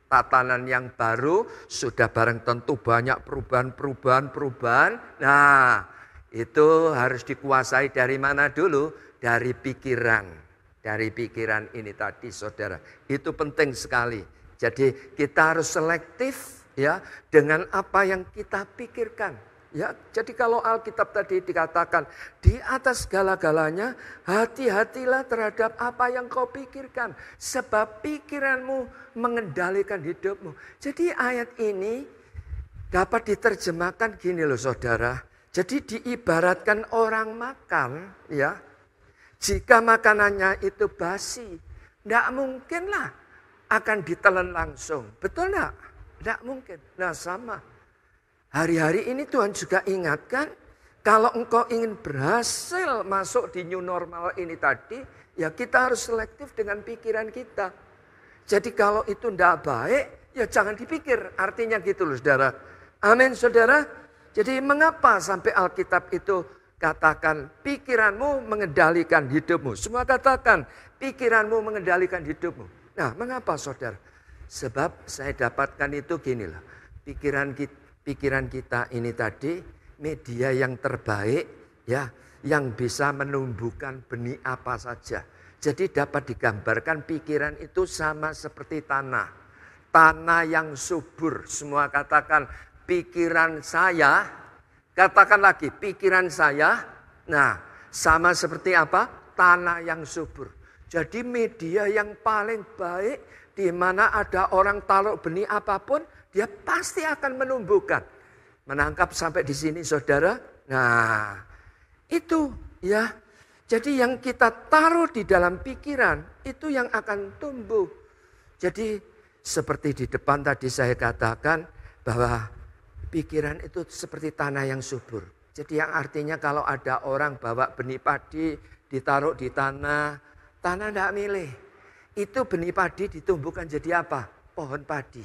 tatanan yang baru, sudah barang tentu banyak perubahan. Nah, itu harus dikuasai dari mana dulu? Dari pikiran. Dari pikiran ini tadi, saudara. Itu penting sekali. Jadi kita harus selektif, ya, dengan apa yang kita pikirkan. Ya, jadi kalau Alkitab tadi dikatakan di atas segala-galanya hati-hatilah terhadap apa yang kau pikirkan, sebab pikiranmu mengendalikan hidupmu. Jadi ayat ini dapat diterjemahkan gini loh, saudara. Jadi diibaratkan orang makan, ya. Jika makanannya itu basi, tidak mungkinlah akan ditelan langsung. Betul enggak? Tidak mungkin. Nah, sama. Hari-hari ini Tuhan juga ingatkan, kalau engkau ingin berhasil masuk di new normal ini tadi, ya kita harus selektif dengan pikiran kita. Jadi kalau itu tidak baik, ya jangan dipikir. Artinya gitu loh, saudara. Amin, saudara. Jadi mengapa sampai Alkitab itu katakan pikiranmu mengendalikan hidupmu. Semua katakan pikiranmu mengendalikan hidupmu. Nah, mengapa, saudara? Sebab saya dapatkan itu ginilah. Pikiran kita ini tadi media yang terbaik, ya, yang bisa menumbuhkan benih apa saja. Jadi dapat digambarkan pikiran itu sama seperti tanah. Tanah yang subur. Semua katakan pikiran saya, katakan lagi pikiran saya. Nah, sama seperti apa? Tanah yang subur. Jadi media yang paling baik, di mana ada orang taruh benih apapun, dia pasti akan menumbuhkan. Menangkap sampai di sini, saudara? Nah, itu ya. Jadi yang kita taruh di dalam pikiran, itu yang akan tumbuh. Jadi seperti di depan tadi saya katakan, bahwa pikiran itu seperti tanah yang subur. Jadi yang artinya kalau ada orang bawa benih padi, ditaruh di tanah tidak milih. Itu benih padi ditumbuhkan jadi apa? Pohon padi.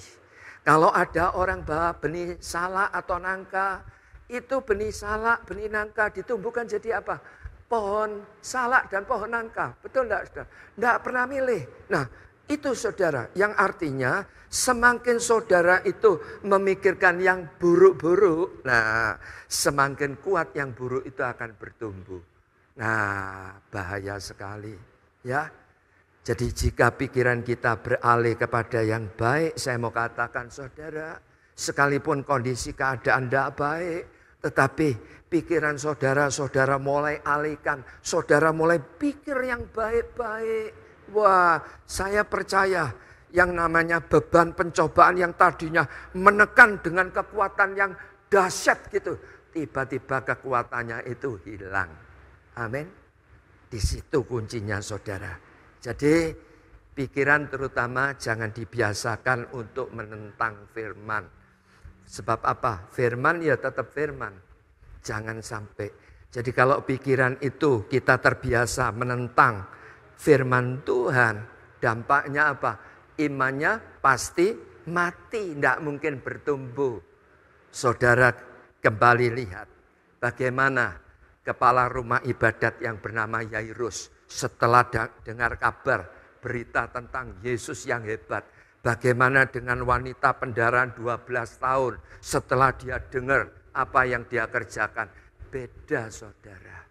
Kalau ada orang bawa benih salak atau nangka, itu benih salak, benih nangka ditumbuhkan jadi apa? Pohon salak dan pohon nangka. Betul enggak, saudara? Enggak pernah milih. Nah, Itu saudara, yang artinya semakin saudara itu memikirkan yang buruk-buruk, nah semakin kuat yang buruk itu akan bertumbuh. Nah, bahaya sekali ya. Jadi jika pikiran kita beralih kepada yang baik, saya mau katakan saudara, sekalipun kondisi keadaan tidak baik, tetapi pikiran saudara mulai alihkan, saudara mulai pikir yang baik-baik. Wah, saya percaya yang namanya beban pencobaan yang tadinya menekan dengan kekuatan yang dahsyat gitu, tiba-tiba kekuatannya itu hilang. Amin. Di situ kuncinya saudara. Jadi pikiran terutama jangan dibiasakan untuk menentang firman. Sebab apa? Firman ya tetap firman. Jangan sampai. Jadi kalau pikiran itu kita terbiasa menentang firman Tuhan, dampaknya apa? Imannya pasti mati, tidak mungkin bertumbuh. Saudara kembali lihat bagaimana kepala rumah ibadat yang bernama Yairus setelah dengar kabar berita tentang Yesus yang hebat. Bagaimana dengan wanita pendarahan 12 tahun setelah dia dengar apa yang dia kerjakan. Beda saudara.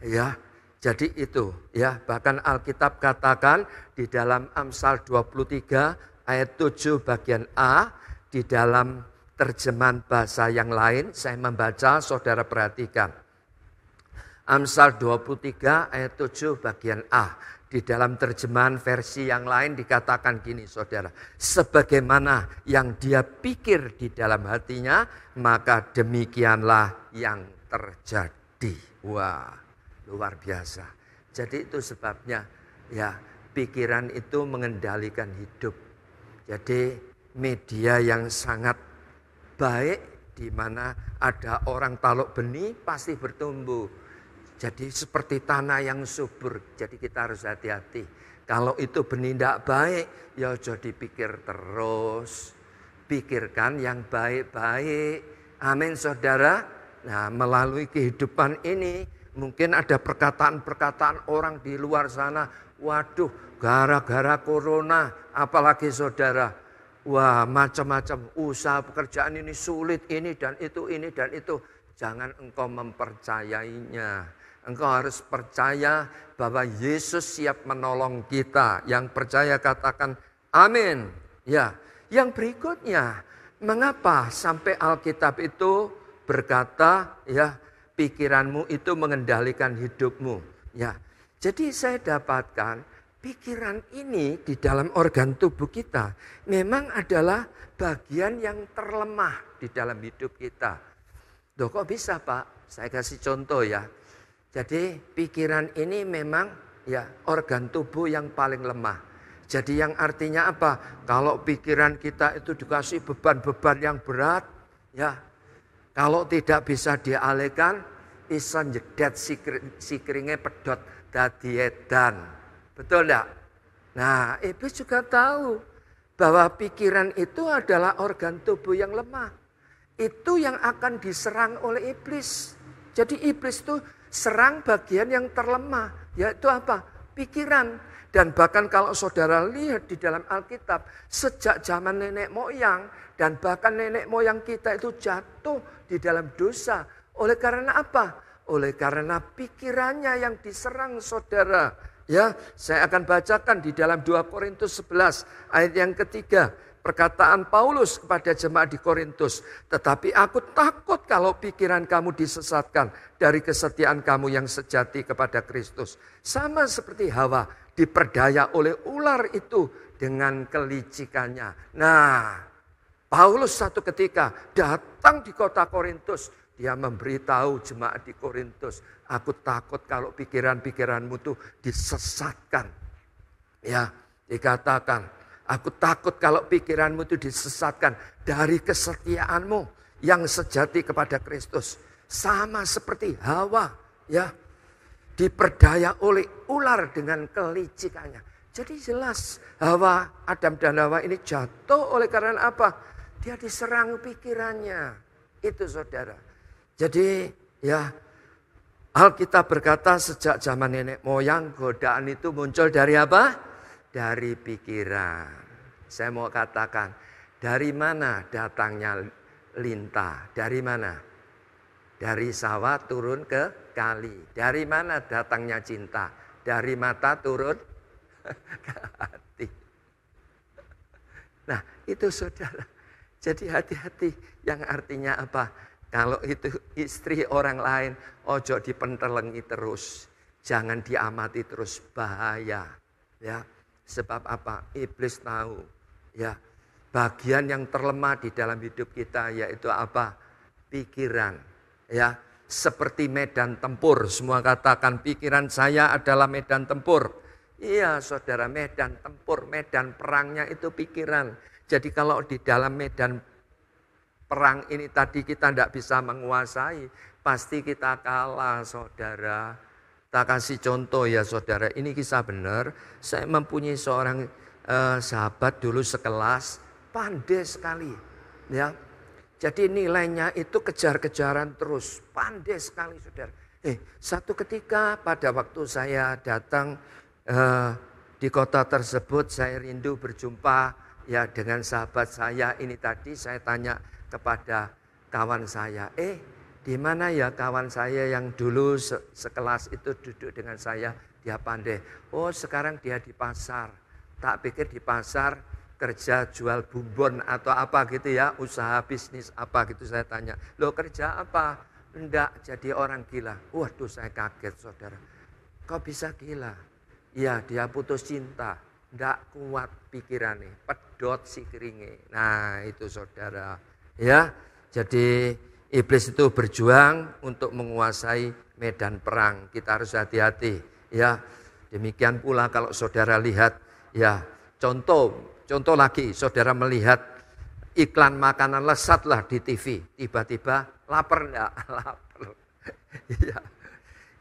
Ya, jadi itu ya, bahkan Alkitab katakan di dalam Amsal 23 ayat 7 bagian A, di dalam terjemahan bahasa yang lain saya membaca, saudara perhatikan. Amsal 23 ayat 7 bagian A. Di dalam terjemahan versi yang lain dikatakan gini saudara. Sebagaimana yang dia pikir di dalam hatinya, maka demikianlah yang terjadi. Wah, luar biasa. Jadi itu sebabnya ya, pikiran itu mengendalikan hidup. Jadi media yang sangat baik di mana ada orang taluk benih pasti bertumbuh. Jadi seperti tanah yang subur. Jadi kita harus hati-hati. Kalau itu benih tidak baik, ya jadi pikir terus. Pikirkan yang baik-baik. Amin saudara. Nah, melalui kehidupan ini mungkin ada perkataan-perkataan orang di luar sana. Waduh, gara-gara corona, apalagi saudara. Wah, macam-macam usaha pekerjaan ini sulit, ini dan itu, ini dan itu. Jangan engkau mempercayainya. Engkau harus percaya bahwa Yesus siap menolong kita. Yang percaya katakan amin. Ya, yang berikutnya, mengapa sampai Alkitab itu berkata ya, pikiranmu itu mengendalikan hidupmu. Ya. Jadi saya dapatkan pikiran ini di dalam organ tubuh kita memang adalah bagian yang terlemah di dalam hidup kita. Loh kok bisa Pak? Saya kasih contoh ya. Jadi pikiran ini memang ya organ tubuh yang paling lemah. Jadi yang artinya apa? Kalau pikiran kita itu dikasih beban-beban yang berat, ya kalau tidak bisa dialihkan, bisa nyedet sikringe pedot dadi edan. Betul enggak? Nah, iblis juga tahu bahwa pikiran itu adalah organ tubuh yang lemah. Itu yang akan diserang oleh iblis. Jadi iblis itu serang bagian yang terlemah, yaitu apa? Pikiran. Dan bahkan kalau saudara lihat di dalam Alkitab, sejak zaman nenek moyang, dan bahkan nenek moyang kita itu jatuh di dalam dosa. Oleh karena apa? Oleh karena pikirannya yang diserang saudara. Ya, saya akan bacakan di dalam 2 Korintus 11 ayat yang ketiga. Perkataan Paulus kepada jemaat di Korintus. Tetapi aku takut kalau pikiran kamu disesatkan dari kesetiaan kamu yang sejati kepada Kristus. Sama seperti Hawa diperdaya oleh ular itu dengan kelicikannya. Nah, Paulus satu ketika datang di kota Korintus. Dia memberitahu jemaat di Korintus. Aku takut kalau pikiran-pikiranmu itu disesatkan. Ya, dikatakan. Aku takut kalau pikiranmu itu disesatkan dari kesetiaanmu yang sejati kepada Kristus. Sama seperti Hawa ya, diperdaya oleh ular dengan kelicikannya. Jadi jelas Hawa, Adam dan Hawa ini jatuh oleh karena apa? Dia diserang pikirannya. Itu saudara. Jadi ya, Alkitab berkata sejak zaman nenek moyang godaan itu muncul dari apa? Dari pikiran. Saya mau katakan, dari mana datangnya lintah? Dari mana? Dari sawah turun ke kali. Dari mana datangnya cinta? Dari mata turun ke hati. Nah, itu saudara. Jadi hati-hati, yang artinya apa? Kalau itu istri orang lain, ojo dipentelengi terus. Jangan diamati terus, bahaya. Ya, sebab apa? Iblis tahu. Ya, bagian yang terlemah di dalam hidup kita yaitu apa? Pikiran. Ya, seperti medan tempur. Semua katakan pikiran saya adalah medan tempur. Iya saudara, medan tempur, medan perangnya itu pikiran. Jadi kalau di dalam medan perang ini tadi kita tidak bisa menguasai, pasti kita kalah saudara. Tak kasih contoh ya saudara, ini kisah benar. Saya mempunyai seorang sahabat dulu sekelas, pandai sekali. Ya, jadi nilainya itu kejar-kejaran terus, pandai sekali saudara. Satu ketika pada waktu saya datang di kota tersebut, saya rindu berjumpa ya dengan sahabat saya ini tadi. Saya tanya kepada kawan saya, di mana ya kawan saya yang dulu sekelas itu duduk dengan saya, dia pandai. Oh sekarang dia di pasar. Tak pikir di pasar kerja jual bumbon atau apa gitu ya, usaha bisnis apa gitu. Saya tanya, lo kerja apa? Enggak, jadi orang gila. Waduh saya kaget saudara. Kok bisa gila? Ya dia putus cinta. Enggak kuat pikirannya, pedot si keringe. Nah itu saudara. Ya, jadi iblis itu berjuang untuk menguasai medan perang. Kita harus hati-hati. Ya, demikian pula kalau saudara lihat, ya contoh lagi, saudara melihat iklan makanan lesat lah di TV. Tiba-tiba lapar enggak? Lapar. Ya,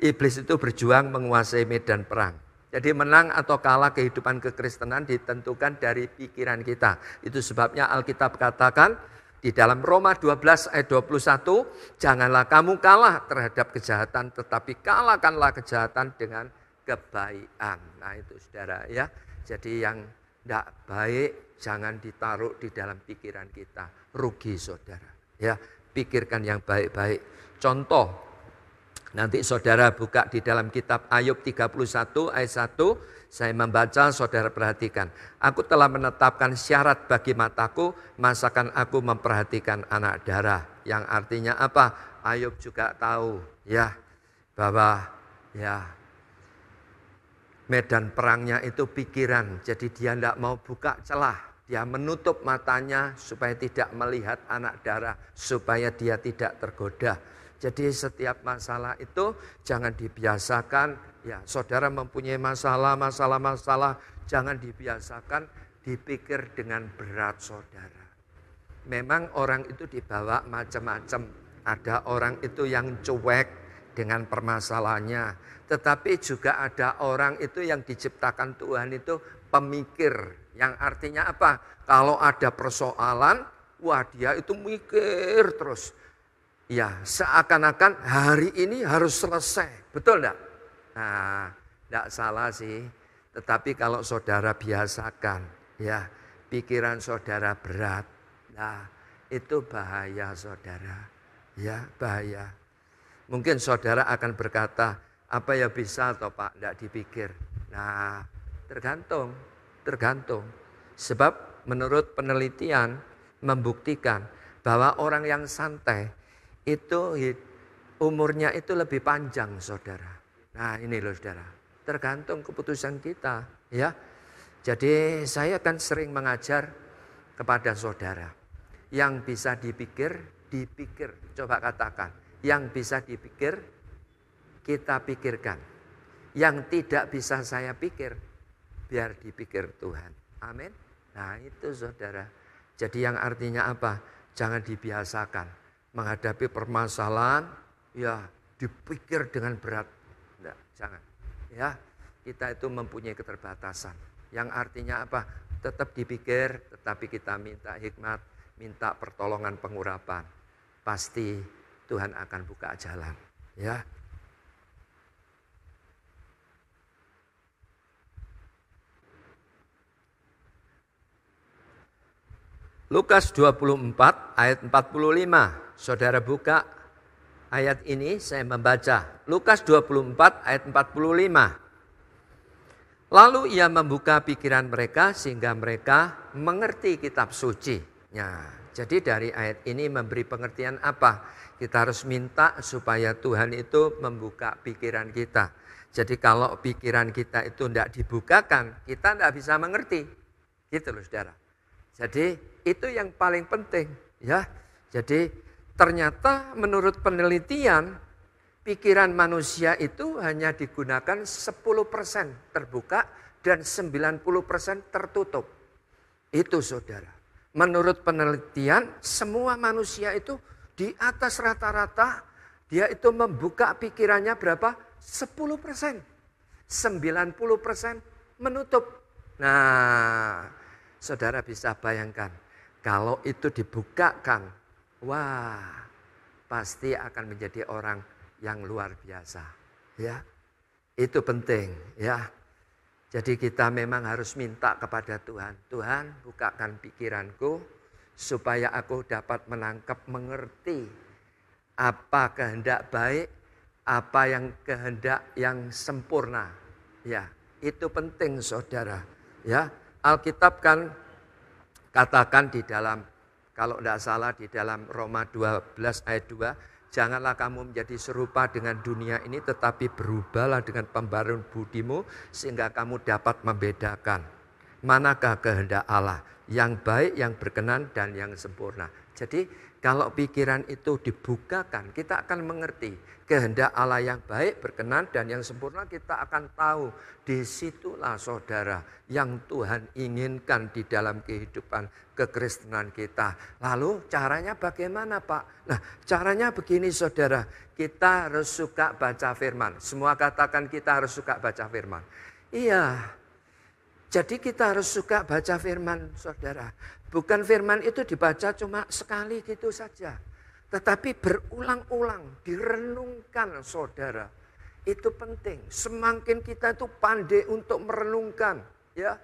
iblis itu berjuang menguasai medan perang. Jadi menang atau kalah kehidupan kekristenan ditentukan dari pikiran kita. Itu sebabnya Alkitab katakan di dalam Roma 12 ayat 21, janganlah kamu kalah terhadap kejahatan, tetapi kalahkanlah kejahatan dengan kebaikan. Nah itu saudara ya. Jadi yang tidak baik jangan ditaruh di dalam pikiran kita. Rugi saudara. Ya, pikirkan yang baik-baik. Contoh. Nanti saudara buka di dalam kitab Ayub 31 ayat 1. Saya membaca, saudara perhatikan. Aku telah menetapkan syarat bagi mataku, masakan aku memperhatikan anak darah. Yang artinya apa? Ayub juga tahu ya bahwa ya medan perangnya itu pikiran. Jadi dia tidak mau buka celah. Dia menutup matanya supaya tidak melihat anak darah. Supaya dia tidak tergoda. Jadi setiap masalah itu jangan dibiasakan, ya saudara mempunyai masalah, jangan dibiasakan dipikir dengan berat saudara. Memang orang itu dibawa macam-macam, ada orang itu yang cuek dengan permasalahannya. Tetapi juga ada orang itu yang diciptakan Tuhan itu pemikir, yang artinya apa? Kalau ada persoalan, wah dia itu mikir terus. Ya, seakan-akan hari ini harus selesai. Betul enggak? Nah, enggak salah sih. Tetapi kalau saudara biasakan, ya, pikiran saudara berat. Nah, itu bahaya saudara. Ya, bahaya. Mungkin saudara akan berkata, apa ya bisa atau Pak, enggak dipikir. Nah, tergantung. Sebab menurut penelitian membuktikan bahwa orang yang santai itu umurnya itu lebih panjang saudara. Nah ini loh saudara, tergantung keputusan kita ya. Jadi saya kan sering mengajar kepada saudara. Yang bisa dipikir, coba katakan. Yang bisa dipikir, kita pikirkan. Yang tidak bisa saya pikir, biar dipikir Tuhan. Amin. Nah itu saudara. Jadi yang artinya apa? Jangan dibiasakan menghadapi permasalahan, ya dipikir dengan berat. Enggak, jangan. Ya, kita itu mempunyai keterbatasan. Yang artinya apa? Tetap dipikir, tetapi kita minta hikmat, minta pertolongan pengurapan. Pasti Tuhan akan buka jalan. Ya. Lukas 24 ayat 45. Saudara buka ayat ini, saya membaca. Lukas 24 ayat 45. Lalu ia membuka pikiran mereka sehingga mereka mengerti kitab suci. Ya, jadi dari ayat ini memberi pengertian apa? Kita harus minta supaya Tuhan itu membuka pikiran kita. Jadi kalau pikiran kita itu tidak dibukakan, kita tidak bisa mengerti. Gitu loh saudara. Jadi itu yang paling penting. Ya. Jadi ternyata menurut penelitian, pikiran manusia itu hanya digunakan 10% terbuka dan 90% tertutup. Itu saudara. Menurut penelitian, semua manusia itu di atas rata-rata, dia itu membuka pikirannya berapa? 10%. 90% menutup. Nah, saudara bisa bayangkan, kalau itu dibukakan, wah, pasti akan menjadi orang yang luar biasa. Ya, itu penting. Ya, jadi kita memang harus minta kepada Tuhan. Tuhan, bukakan pikiranku supaya aku dapat menangkap, mengerti apa kehendak baik, apa yang kehendak yang sempurna. Ya, itu penting saudara. Ya, Alkitab kan katakan di dalam, kalau tidak salah di dalam Roma 12 ayat 2, janganlah kamu menjadi serupa dengan dunia ini, tetapi berubahlah dengan pembaruan budimu sehingga kamu dapat membedakan manakah kehendak Allah, yang baik, yang berkenan, dan yang sempurna. Jadi kalau pikiran itu dibukakan, kita akan mengerti kehendak Allah yang baik, berkenan, dan yang sempurna. Kita akan tahu disitulah saudara yang Tuhan inginkan di dalam kehidupan kekristenan kita. Lalu caranya bagaimana Pak? Nah, caranya begini saudara, kita harus suka baca firman. Semua katakan kita harus suka baca firman. Iya, jadi kita harus suka baca firman saudara. Bukan firman itu dibaca cuma sekali gitu saja, tetapi berulang-ulang, direnungkan saudara. Itu penting, semakin kita itu pandai untuk merenungkan, ya,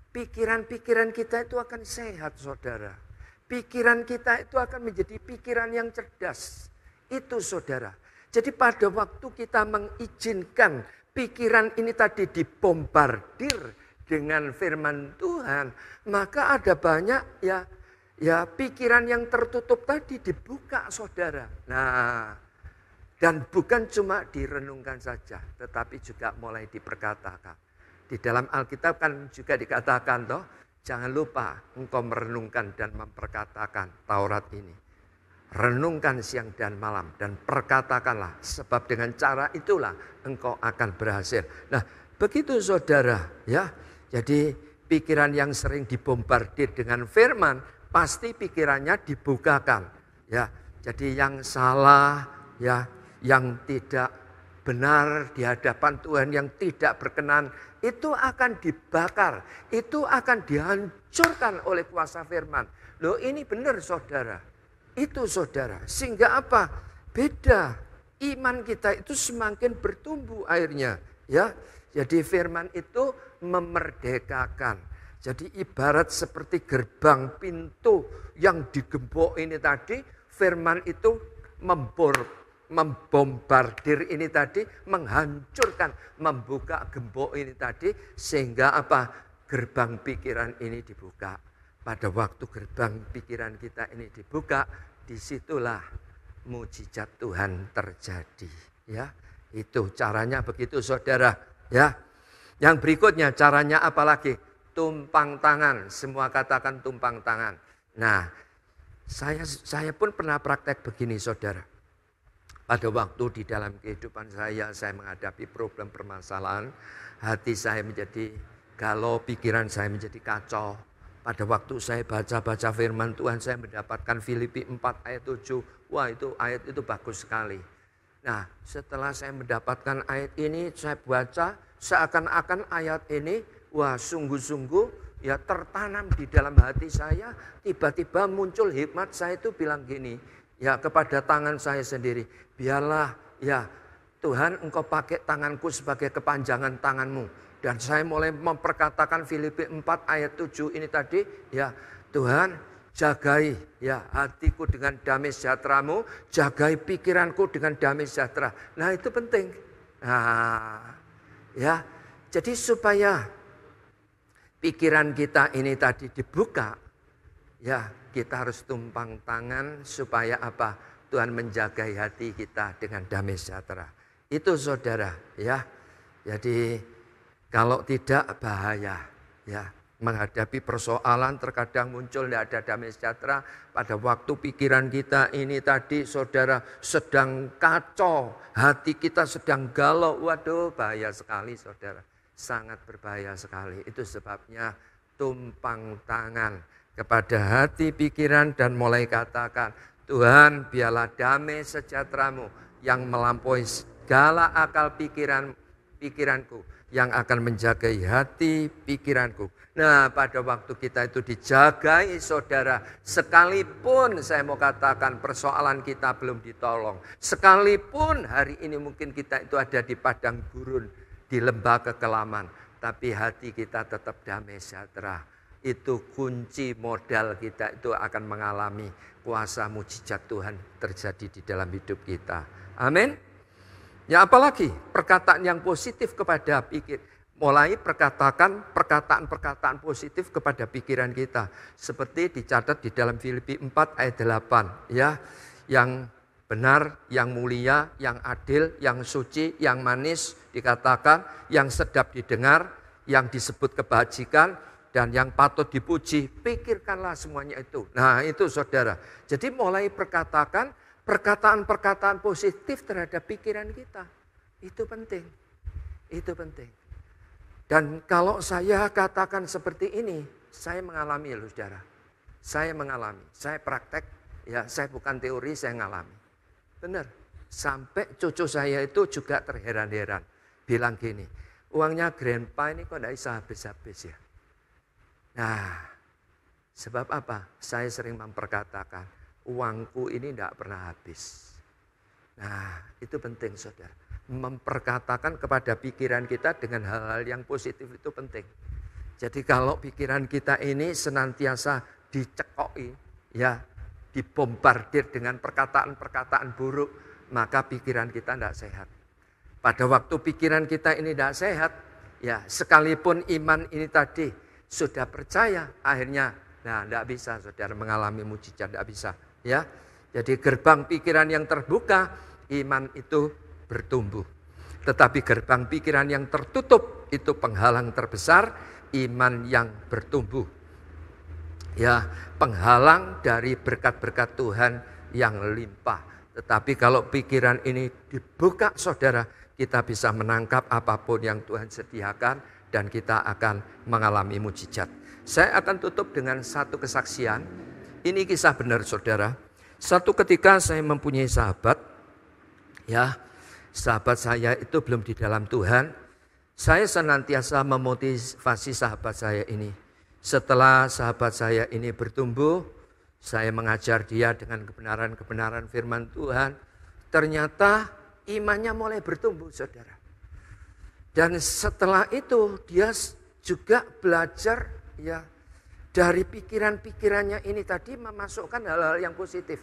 pikiran-pikiran kita itu akan sehat saudara. Pikiran kita itu akan menjadi pikiran yang cerdas. Itu saudara. Jadi pada waktu kita mengizinkan pikiran ini tadi dibombardir dengan firman Tuhan, maka ada banyak ya pikiran yang tertutup tadi dibuka saudara. Nah, dan bukan cuma direnungkan saja, tetapi juga mulai diperkatakan. Di dalam Alkitab kan juga dikatakan toh, jangan lupa engkau merenungkan dan memperkatakan Taurat ini. Renungkan siang dan malam dan perkatakanlah, sebab dengan cara itulah engkau akan berhasil. Nah, begitu saudara, ya. Jadi pikiran yang sering dibombardir dengan firman, pasti pikirannya dibukakan. Ya, jadi yang salah, ya, yang tidak benar di hadapan Tuhan, yang tidak berkenan, itu akan dibakar, itu akan dihancurkan oleh kuasa firman. Loh, ini benar saudara, itu saudara. Sehingga apa? Beda, iman kita itu semakin bertumbuh akhirnya. Ya, jadi firman itu memerdekakan. Jadi ibarat seperti gerbang pintu yang digembok ini tadi, firman itu membombardir ini tadi, menghancurkan, membuka gembok ini tadi, sehingga apa? Gerbang pikiran ini dibuka. Pada waktu gerbang pikiran kita ini dibuka, disitulah mujizat Tuhan terjadi. Ya, itu caranya begitu saudara. Ya, yang berikutnya caranya apa lagi? Tumpang tangan. Semua katakan tumpang tangan. Nah, saya pun pernah praktek begini saudara. Pada waktu di dalam kehidupan saya menghadapi problem permasalahan, hati saya menjadi galau, pikiran saya menjadi kacau. Pada waktu saya baca-baca firman Tuhan, saya mendapatkan Filipi 4 ayat 7. Wah, itu ayat itu bagus sekali. Nah, setelah saya mendapatkan ayat ini, saya baca, seakan-akan ayat ini, wah, sungguh-sungguh ya tertanam di dalam hati saya. Tiba-tiba muncul hikmat, saya itu bilang gini, ya kepada tangan saya sendiri, biarlah ya Tuhan engkau pakai tanganku sebagai kepanjangan tanganmu. Dan saya mulai memperkatakan Filipi 4 ayat 7 ini tadi, ya Tuhan jagai ya hatiku dengan damai sejahtera-Mu, jagai pikiranku dengan damai sejahtera. Nah, itu penting. Nah, ya. Jadi supaya pikiran kita ini tadi dibuka, ya, kita harus tumpang tangan supaya apa? Tuhan menjagai hati kita dengan damai sejahtera. Itu saudara, ya. Jadi kalau tidak bahaya, ya. Menghadapi persoalan terkadang muncul tidak ada damai sejahtera. Pada waktu pikiran kita ini tadi saudara sedang kacau. Hati kita sedang galau. Waduh, bahaya sekali saudara. Sangat berbahaya sekali. Itu sebabnya tumpang tangan kepada hati pikiran dan mulai katakan, Tuhan biarlah damai sejahtera-Mu yang melampaui segala akal pikiranku. Yang akan menjagai hati pikiranku. Nah, pada waktu kita itu dijagai saudara, sekalipun saya mau katakan persoalan kita belum ditolong. Sekalipun hari ini mungkin kita itu ada di padang gurun, di lembah kekelaman. Tapi hati kita tetap damai sejahtera. Itu kunci modal kita itu akan mengalami kuasa mujizat Tuhan terjadi di dalam hidup kita. Amin. Ya apalagi perkataan yang positif kepada pikir. Mulai perkataan-perkataan positif kepada pikiran kita. Seperti dicatat di dalam Filipi 4 ayat 8. Ya, yang benar, yang mulia, yang adil, yang suci, yang manis dikatakan. Yang sedap didengar, yang disebut kebajikan, dan yang patut dipuji. Pikirkanlah semuanya itu. Nah itu saudara. Jadi mulai perkataan-perkataan positif terhadap pikiran kita. Itu penting. Itu penting. Dan kalau saya katakan seperti ini, saya mengalami loh saudara. Saya mengalami, saya praktek, ya saya bukan teori, saya ngalami. Benar. Sampai cucu saya itu juga terheran-heran. Bilang gini, uangnya grandpa ini kok tidak bisa habis-habis ya. Nah, sebab apa? Saya sering memperkatakan, uangku ini tidak pernah habis. Nah, itu penting saudara. Memperkatakan kepada pikiran kita dengan hal-hal yang positif itu penting. Jadi kalau pikiran kita ini senantiasa dicekoi, ya, dibombardir dengan perkataan-perkataan buruk, maka pikiran kita tidak sehat. Pada waktu pikiran kita ini tidak sehat, ya, sekalipun iman ini tadi sudah percaya, akhirnya, nah, tidak bisa saudara mengalami mujizat, tidak bisa. Ya, jadi gerbang pikiran yang terbuka, iman itu bertumbuh. Tetapi gerbang pikiran yang tertutup, itu penghalang terbesar, iman yang bertumbuh. Ya, penghalang dari berkat-berkat Tuhan yang limpah. Tetapi kalau pikiran ini dibuka saudara, kita bisa menangkap apapun yang Tuhan sediakan dan kita akan mengalami mujizat. Saya akan tutup dengan satu kesaksian. Ini kisah benar saudara. Satu ketika saya mempunyai sahabat, ya, sahabat saya itu belum di dalam Tuhan. Saya senantiasa memotivasi sahabat saya ini. Setelah sahabat saya ini bertumbuh, saya mengajar dia dengan kebenaran-kebenaran firman Tuhan. Ternyata imannya mulai bertumbuh saudara. Dan setelah itu dia juga belajar, ya, dari pikiran-pikirannya ini tadi memasukkan hal-hal yang positif.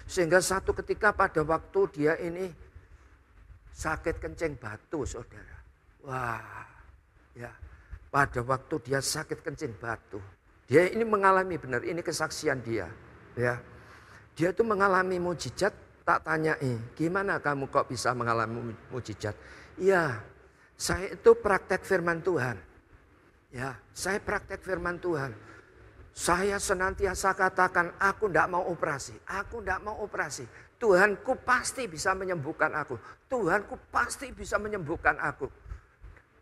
Sehingga satu ketika pada waktu dia ini sakit kencing batu saudara. Wah, ya, pada waktu dia sakit kencing batu. Dia ini mengalami benar, ini kesaksian dia. Ya, dia itu mengalami mujizat, tak tanyai, gimana kamu kok bisa mengalami mujizat? Iya, saya itu praktek firman Tuhan. Ya, saya praktek firman Tuhan. Saya senantiasa katakan, aku tidak mau operasi. Aku tidak mau operasi. Tuhanku pasti bisa menyembuhkan aku. Tuhanku pasti bisa menyembuhkan aku.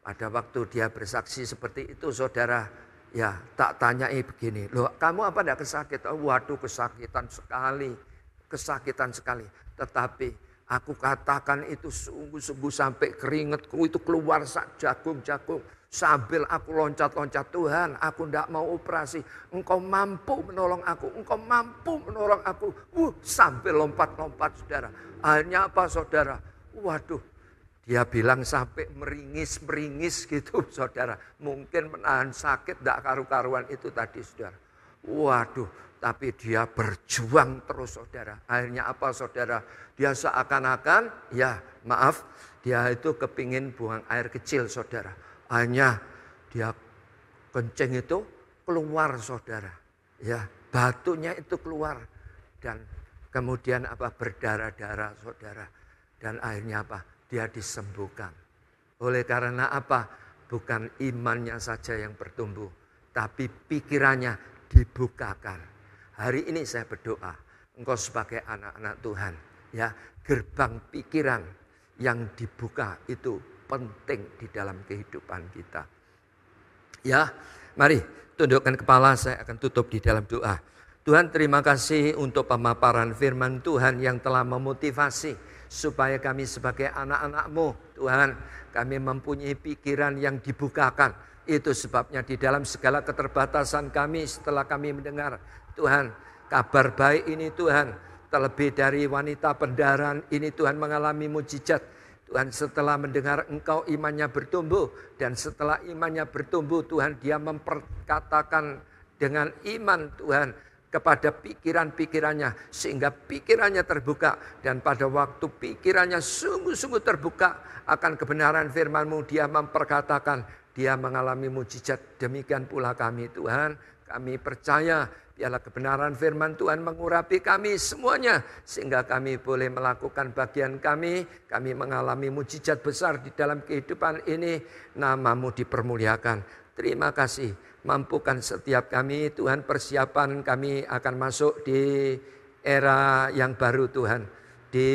Pada waktu dia bersaksi seperti itu, saudara, ya tak tanyai begini. Loh, kamu apa tidak kesakitan? Waduh, kesakitan sekali. Kesakitan sekali. Tetapi aku katakan itu sungguh-sungguh sampai keringatku itu keluar sak jagung-jagung. Sambil aku loncat-loncat, Tuhan aku tidak mau operasi. Engkau mampu menolong aku. Engkau mampu menolong aku. Sambil lompat-lompat saudara. Akhirnya apa saudara? Waduh, dia bilang sampai meringis-meringis gitu saudara. Mungkin menahan sakit tidak karu-karuan itu tadi saudara. Waduh, tapi dia berjuang terus saudara. Akhirnya apa saudara? Dia seakan-akan, ya maaf, dia itu kepingin buang air kecil saudara. Akhirnya dia kencing itu keluar saudara. Ya, batunya itu keluar. Dan kemudian apa? Berdarah-darah saudara. Dan akhirnya apa? Dia disembuhkan. Oleh karena apa? Bukan imannya saja yang bertumbuh, tapi pikirannya dibukakan. Hari ini saya berdoa, engkau sebagai anak-anak Tuhan, ya, gerbang pikiran yang dibuka itu penting di dalam kehidupan kita. Ya, mari tundukkan kepala, saya akan tutup di dalam doa. Tuhan, terima kasih untuk pemaparan firman Tuhan yang telah memotivasi supaya kami sebagai anak-anak-Mu, Tuhan, kami mempunyai pikiran yang dibukakan. Itu sebabnya di dalam segala keterbatasan kami setelah kami mendengar, Tuhan, kabar baik ini Tuhan, terlebih dari wanita pendaran ini Tuhan mengalami mujizat. Tuhan, setelah mendengar Engkau imannya bertumbuh, dan setelah imannya bertumbuh Tuhan, dia memperkatakan dengan iman Tuhan kepada pikiran-pikirannya, sehingga pikirannya terbuka, dan pada waktu pikirannya sungguh-sungguh terbuka akan kebenaran firman-Mu, dia memperkatakan, dia mengalami mujizat. Demikian pula kami Tuhan, kami percaya biarlah kebenaran firman Tuhan mengurapi kami semuanya, sehingga kami boleh melakukan bagian kami mengalami mujizat besar di dalam kehidupan ini. Nama-Mu dipermuliakan. Terima kasih, mampukan setiap kami Tuhan, persiapan kami akan masuk di era yang baru Tuhan, di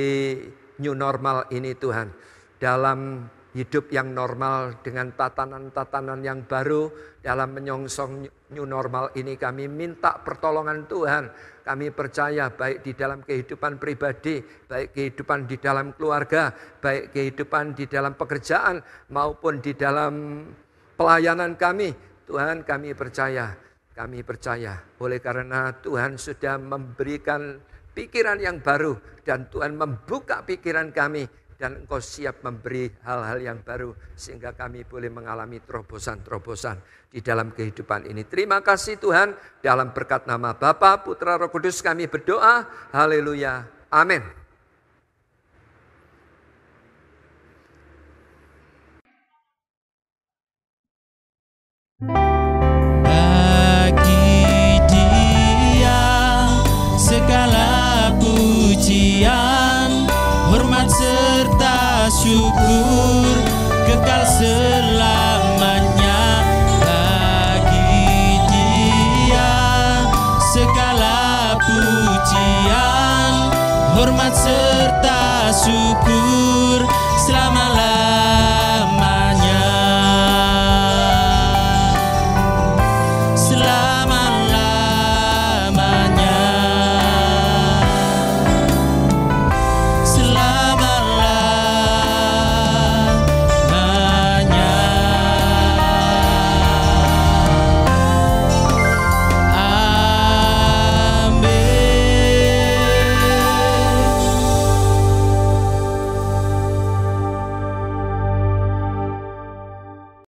new normal ini Tuhan, dalam hidup yang normal dengan tatanan-tatanan yang baru, dalam menyongsong new normal ini kami minta pertolongan Tuhan. Kami percaya baik di dalam kehidupan pribadi, baik kehidupan di dalam keluarga, baik kehidupan di dalam pekerjaan maupun di dalam pelayanan kami. Tuhan, kami percaya oleh karena Tuhan sudah memberikan pikiran yang baru, dan Tuhan membuka pikiran kami, dan Engkau siap memberi hal-hal yang baru sehingga kami boleh mengalami terobosan-terobosan di dalam kehidupan ini. Terima kasih Tuhan, dalam berkat nama Bapa, Putra, Roh Kudus kami berdoa. Haleluya. Amin. Bagi Dia segala pujian, hormat serta syukur kekal selamanya. Bagi Dia segala pujian, hormat serta syukur selama-lamanya.